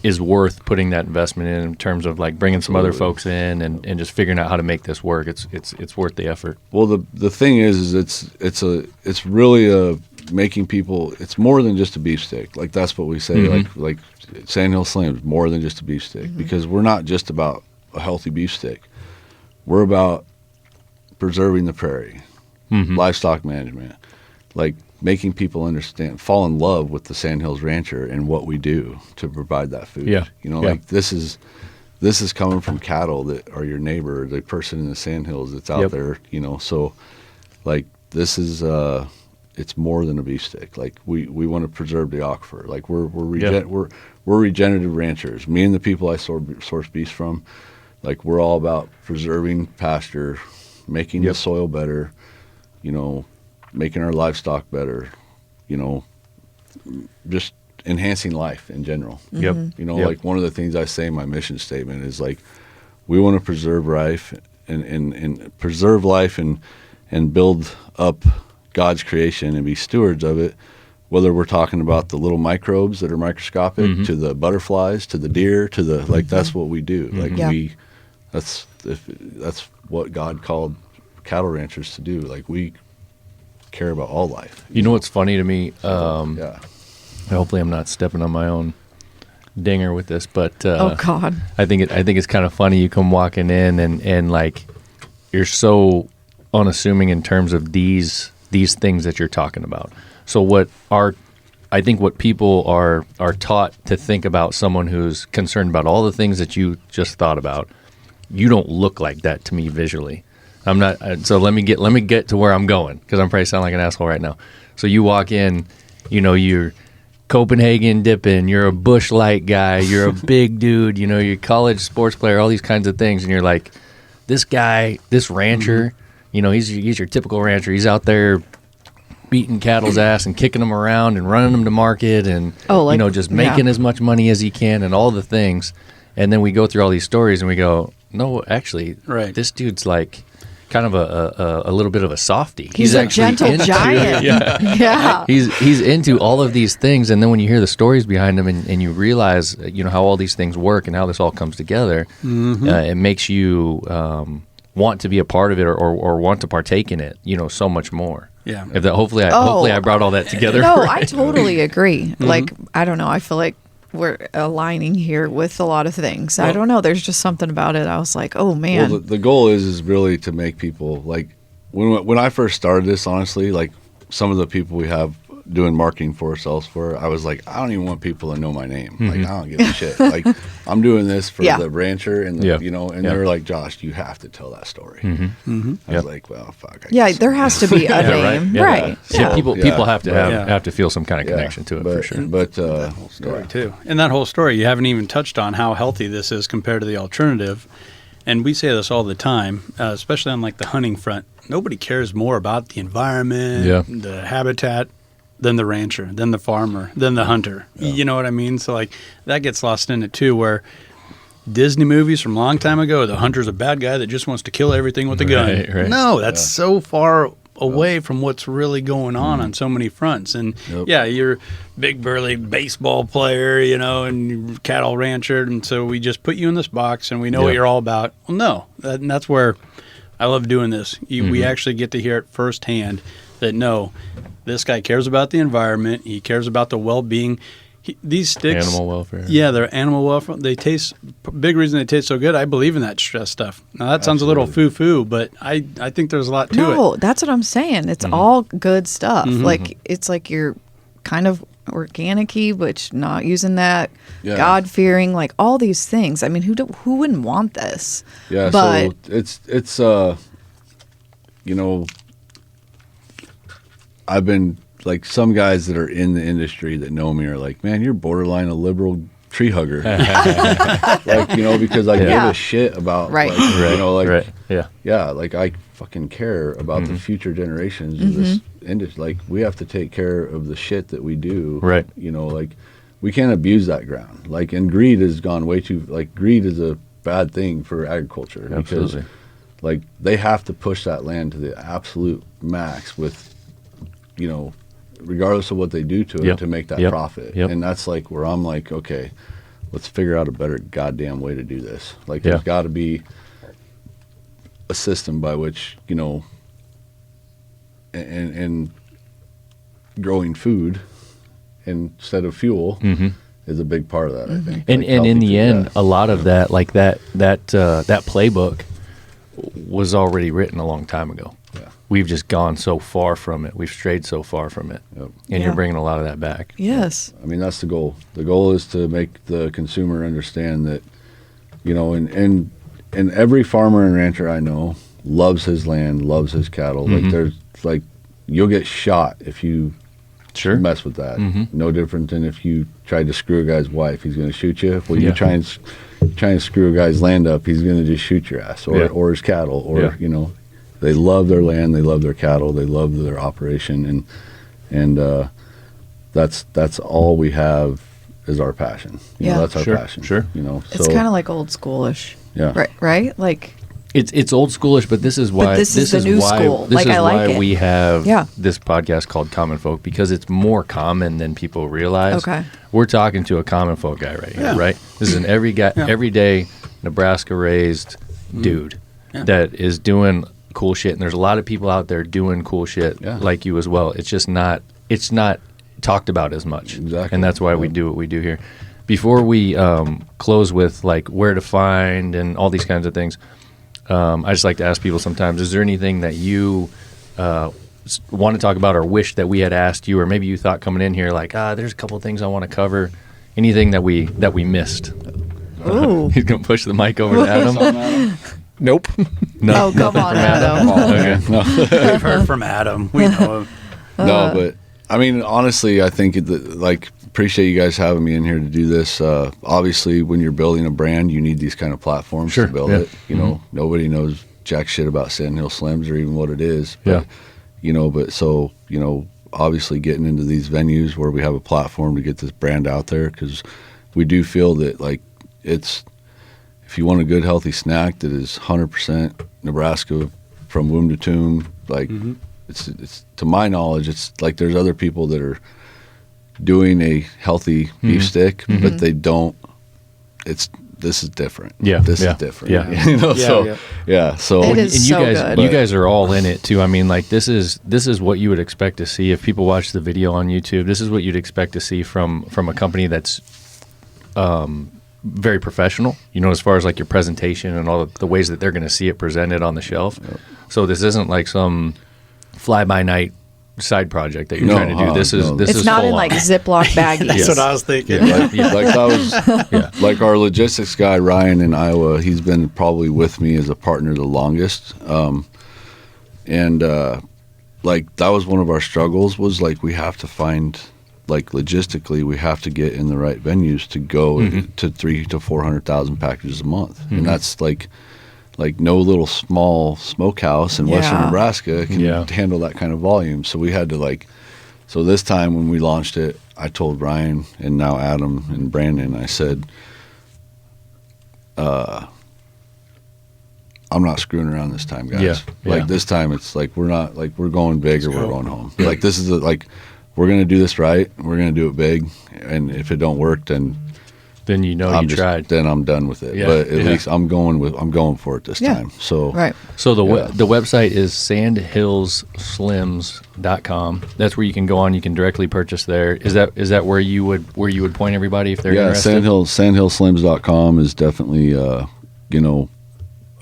is worth putting that investment in terms of like bringing some other folks in and just figuring out how to make this work. It's worth the effort. Well, the thing is it's really making people. It's more than just a beef stick. Like that's what we say. Like Sandhill Slims, more than just a beef stick, because we're not just about a healthy beef stick. We're about preserving the prairie, livestock management, like making people understand, fall in love with the Sandhills rancher and what we do to provide that food. Yeah. Like this is coming from cattle that are your neighbor, the person in the Sandhills that's out there, so like this is, it's more than a beef stick. Like we want to preserve the aquifer. Like we're regenerative ranchers. Me and the people I source beef from, Like, we're all about preserving pasture, making the soil better, you know, making our livestock better, you know, just enhancing life in general. Yep. You know, like one of the things I say in my mission statement is like, we want to preserve life and preserve life and build up God's creation and be stewards of it. Whether we're talking about the little microbes that are microscopic to the butterflies, to the deer, to the, like, that's what we do. Like that's what God called cattle ranchers to do. Like, we care about all life. You know what's funny to me? Hopefully I'm not stepping on my own dinger with this, but oh God, I think it's kind of funny. You come walking in and like, you're so unassuming in terms of these things that you're talking about. So I think what people are taught to think about someone who's concerned about all the things that you just thought about, you don't look like that to me visually. I'm not. So let me get to where I'm going, because I'm probably sounding like an asshole right now. So you walk in, you know, you're Copenhagen dipping, you're a Busch Light guy, you're a big dude, you know, you're a college sports player, all these kinds of things, and you're like, this guy, this rancher, you know, he's your typical rancher. He's out there beating cattle's ass and kicking them around and running them to market and you know, just making as much money as he can and all the things. And then we go through all these stories and we go, no, actually, this dude's like kind of a little bit of a softie. He's a gentle giant. Yeah. He's into all of these things, and then when you hear the stories behind them and you realize, you know, how all these things work and how this all comes together, it makes you want to be a part of it or want to partake in it, you know, so much more. Yeah. If that, hopefully I brought all that together. No, I totally agree. Like, I don't know. I feel like we're aligning here with a lot of things. Well, I don't know. There's just something about it. I was like, oh man. Well, the goal is really to make people, like, when I first started this, honestly, like, some of the people we have doing marketing for ourselves I was like, I don't even want people to know my name. Like, I don't give a shit. Like, I'm doing this for the rancher and the, you know, and they're like, Josh, you have to tell that story. I was like, well, fuck. There has to be a name, right? Yeah. People have to have to feel some kind of connection to it, for sure. But that whole story too, and that whole story, you haven't even touched on how healthy this is compared to the alternative. And we say this all the time, especially on like the hunting front. Nobody cares more about the environment, the habitat, than the rancher, than the farmer, than the hunter. You know what I mean? So like that gets lost in it too, where Disney movies from a long time ago, the hunter's a bad guy that just wants to kill everything with a gun. Right. No, that's so far away from what's really going on so many fronts. And you're a big burly baseball player, you know, and you're a cattle rancher, and so we just put you in this box and we know what you're all about. Well, no, and that's where I love doing this. We actually get to hear it firsthand that no, this guy cares about the environment. He cares about the well-being. These sticks, animal welfare. Yeah, they're animal welfare. They taste. Big reason they taste so good. I believe in that stuff. Now that sounds a little foo-foo, but I think there's a lot to it. No, that's what I'm saying. It's all good stuff. Like it's like you're kind of organic-y, but not using that God-fearing, like all these things. I mean, who wouldn't want this? Yeah, but so it's you know, I've been, like, some guys that are in the industry that know me are like, man, you're borderline a liberal tree hugger. Like, you know, because I give a shit about, like, you know, like, like, I fucking care about the future generations of this industry. Like, we have to take care of the shit that we do. Right. You know, like, we can't abuse that ground. Like, and greed has gone way too, like, greed is a bad thing for agriculture. Absolutely. Because, like, they have to push that land to the absolute max with, you know, regardless of what they do to it to make that profit. And that's like where I'm like, okay, let's figure out a better goddamn way to do this. Like, there's got to be a system by which, you know, and growing food instead of fuel is a big part of that, I think. And like, and in the food, end, a lot of that, like that playbook was already written a long time ago. We've just gone so far from it. We've strayed so far from it. And you're bringing a lot of that back. Yes. I mean, that's the goal. The goal is to make the consumer understand that, you know, and every farmer and rancher I know loves his land, loves his cattle. Like, there's, like, you'll get shot if you mess with that. No different than if you tried to screw a guy's wife. He's going to shoot you. Well, you try and trying to screw a guy's land up, he's going to just shoot your ass or his cattle or they love their land, they love their cattle, they love their operation, and that's all we have is our passion. You know, that's our passion. Sure. You know, It's kind of like old schoolish. Yeah. Right? Like it's old schoolish, but this is why this is the new school. This like, is I like why it. we have this podcast called Common Folk, because it's more common than people realize. Okay. We're talking to a common folk guy right here, right? This is an everyday Nebraska raised dude that is doing cool shit, and there's a lot of people out there doing cool shit like you as well. It's just not talked about as much. Exactly. And that's why we do what we do here. Before we close with like where to find and all these kinds of things, I just like to ask people sometimes, is there anything that you want to talk about or wish that we had asked you, or maybe you thought coming in here like, there's a couple of things I want to cover, anything that we missed? Ooh. He's going to push the mic over to Adam. Nope. No, come on, Adam. Okay. We've heard from Adam. We know him. No, but I mean, honestly, I think appreciate you guys having me in here to do this. Obviously, when you're building a brand, you need these kind of platforms to build it. You know, nobody knows jack shit about Sandhill Slims or even what it is. But, obviously getting into these venues where we have a platform to get this brand out there, because we do feel that like if you want a good healthy snack that is 100% Nebraska from womb to tomb, like it's to my knowledge, it's like there's other people that are doing a healthy beef stick, but they don't. This is different. This is different. So It is and you so guys, good. you guys are all in it too. I mean, like this is what you would expect to see if people watch the video on YouTube. This is what you'd expect to see from a company that's very professional. You know, as far as like your presentation and all the ways that they're going to see it presented on the shelf. So this isn't like some fly by night side project that you're trying to do. This is It's not full in like on. Ziploc baggies. That's what I was thinking. like that was like our logistics guy Ryan in Iowa. He's been probably with me as a partner the longest, and like that was one of our struggles, was like we have to find, like logistically we have to get in the right venues to go to 300,000 to 400,000 packages a month, and that's like no little small smokehouse in western Nebraska can handle that kind of volume. So we had to so this time when we launched it, I told Ryan and now Adam and Brandon, I said, I'm not screwing around this time, guys. This time it's like we're not, like we're going big or we're going home. Like this is we're going to do this right. We're going to do it big. And if it don't work, then you tried. Then I'm done with it. But at least I'm going for it this time. So So the website is sandhillsslims.com. That's where you can go on. You can directly purchase there. Is that where you would point everybody if they're interested? Sandhillslims.com is definitely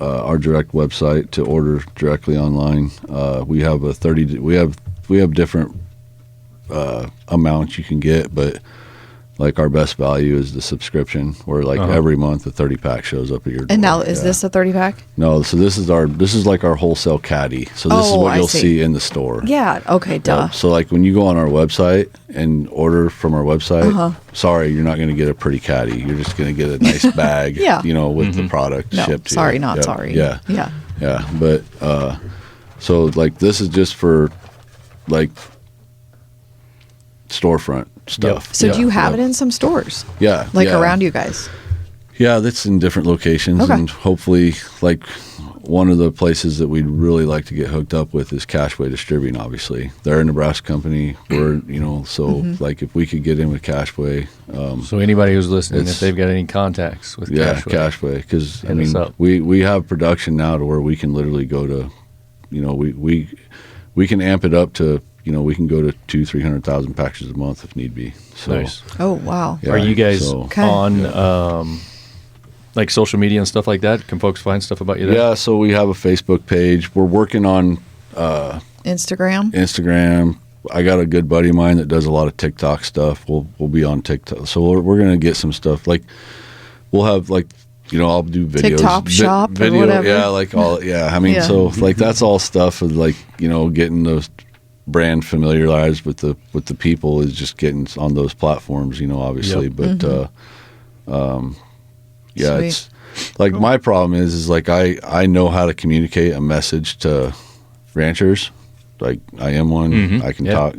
our direct website to order directly online. We have we have different amounts you can get, but like our best value is the subscription, where like every month a 30-pack shows up at your door. And now is this a 30-pack? No, so this is like our wholesale caddy. So this is what you'll see in the store. Yeah. Okay. Duh. So like when you go on our website and order from our website, sorry, you're not going to get a pretty caddy. You're just going to get a nice bag, with the product shipped to sorry, you. not sorry. Yeah. But so like this is just for like storefront stuff. So do you have it in some stores? Yeah. Around you guys? Yeah, that's in different locations, and hopefully, like one of the places that we'd really like to get hooked up with is Cashway Distributing. Obviously, they're a Nebraska company. We're like if we could get in with Cashway. So anybody who's listening, if they've got any contacts with Cashway, because I mean up. we have production now to where we can literally go to, we can amp it up to. We can go to 200,000-300,000 packages a month if need be. So, nice. Oh wow! Are you guys on like social media and stuff like that? Can folks find stuff about you there? Yeah, so we have a Facebook page. We're working on Instagram. I got a good buddy of mine that does a lot of TikTok stuff. We'll be on TikTok, so we're gonna get some stuff. Like we'll have I'll do videos, TikTok shop or whatever. Yeah, like all. Yeah, I mean, so like that's all stuff of like getting those brand familiarized with the people is just getting on those platforms, obviously. But Yeah, Sweet. it's like my problem is like I know how to communicate a message to ranchers. Like I am one. I can talk,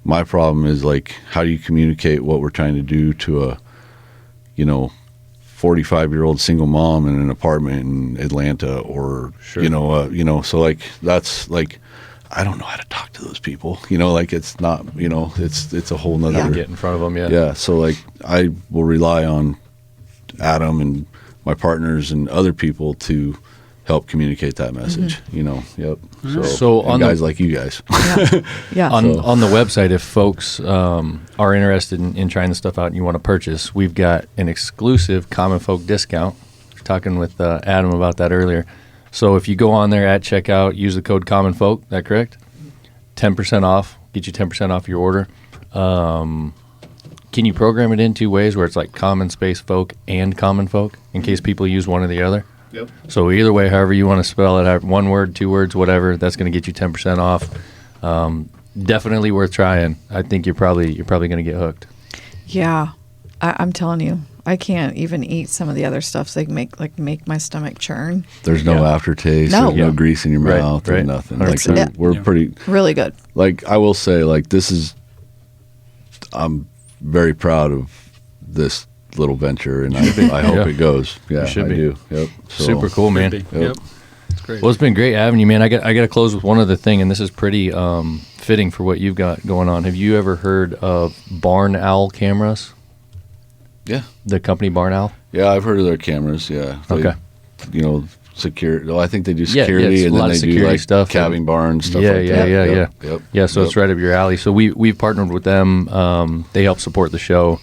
My problem is like how do you communicate what we're trying to do to a 45-year-old single mom in an apartment in Atlanta or so like that's like I don't know how to talk to those people. Like it's not, it's a whole nother Get in front of them, yeah. Yeah, so like I will rely on Adam and my partners and other people to help communicate that message. Yep. So and on guys the, like you guys. Yeah. on the website, if folks are interested in trying this stuff out and you want to purchase, we've got an exclusive Common Folk discount. I was talking with Adam about that earlier. So if you go on there at checkout, use the code Common Folk. That correct? 10% off. Get you 10% off your order. Can you program it in two ways where it's like common space folk and common folk in case people use one or the other? Yep. So either way, however you want to spell it, one word, two words, whatever, that's going to get you 10% off. Definitely worth trying. I think you're probably going to get hooked. Yeah. I'm telling you, I can't even eat some of the other stuff. So they make my stomach churn. There's no aftertaste. No. There's no grease in your Right, mouth. right. There's nothing. Like Yeah. we're pretty. Really good. Like I will say, like this is. I'm very proud of this little venture, and I hope Yeah. it goes. Yeah, should I be. do. Yep. So, Super cool, man. Yep. It's great. Well, it's been great having you, man. I got to close with one other thing, and this is pretty fitting for what you've got going on. Have you ever heard of Barn Owl cameras? Yeah. The company Barn Owl? Yeah, I've heard of their cameras. Yeah. They, Okay. Security. Well, I think they do Yeah, security, it's a and lot then of they do security like stuff calving barns, stuff Yeah, like yeah, that. yeah, Yep, yeah. Yep. Yeah, so Yep. it's right up your alley. So we've partnered with them. They help support the show.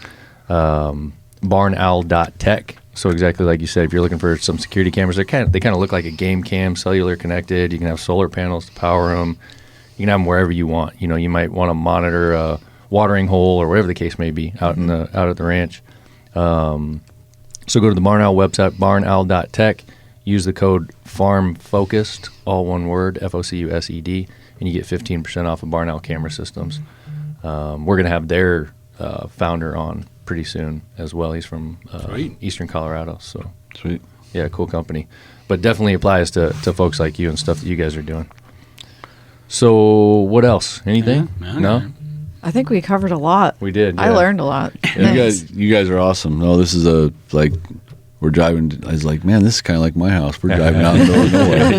Barnowl.tech. So exactly like you said, if you're looking for some security cameras, they kind of look like a game cam, cellular connected. You can have solar panels to power them. You can have them wherever you want. You might want to monitor a watering hole or whatever the case may be out at the ranch. So go to the Barn Owl website, barnowl.tech. Use the code FARMFOCUSED, all one word, FOCUSED, and you get 15% off of Barn Owl camera systems. We're going to have their founder on pretty soon as well. He's from Eastern Colorado. So, Sweet. yeah, cool company. But definitely applies to folks like you and stuff that you guys are doing. So what else? Anything? Yeah, No? I think we covered a lot. We did, I yeah. learned a lot. You guys are awesome. No, this is we're driving. I was like, man, this is kind of like my house. We're driving out in the middle of nowhere.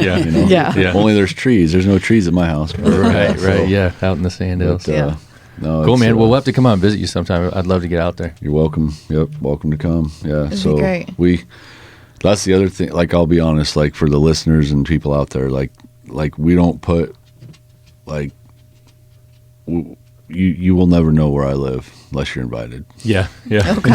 Yeah. Yeah. Only there's trees. There's no trees at my house. Right, So, yeah, out in the Sandhills. but, Yeah. No, Cool, it's, man. We'll have to come out and visit you sometime. I'd love to get out there. You're welcome. Yep, welcome to come. Yeah. It'd so be great. that's the other thing. Like, I'll be honest. Like, for the listeners and people out there, like we don't put you will never know where I live unless you're invited. Yeah, yeah. Okay.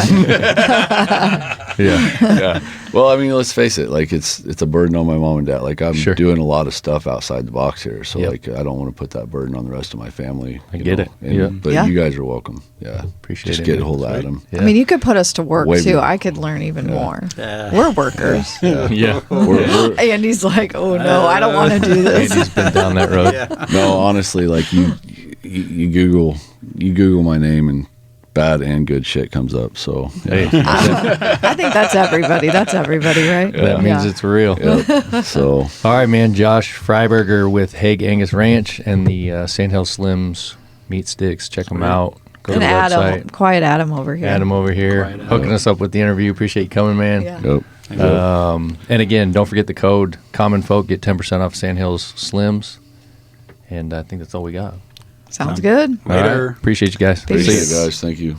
Yeah. Well, I mean, let's face it. Like, it's a burden on my mom and dad. Like, I'm Sure. doing a lot of stuff outside the box here, so Yep. like, I don't want to put that burden on the rest of my family. I you get know? it. And, Yeah. But Yeah. you guys are welcome. Yeah. Appreciate Just it, get man. a hold of Sweet. Adam. Yeah. I mean, you could put us to work Way too. more. I could learn even more. Yeah. We're workers. Yeah. We're, Andy's like, oh no, I don't want to do this. Andy's been down that road. no, honestly, like you Google my name and bad and good shit comes up. So yeah. Hey, I think that's everybody. That's everybody, right? that means it's real. Yep. So All right, man. Josh Freiberger with Hague Angus Ranch and the Sandhill Slims meat sticks. Check them out. Go And to the Adam, website. quiet Adam over here. Adam over here Quiet Adam. hooking us up with the interview. Appreciate you coming, man. Yeah. yep. And again, don't forget the code Common Folk. Get 10% off Sandhills Slims. And I think that's all we got. Sounds good. All right. Later. Appreciate you guys. Peace. Appreciate it, guys. Thank you.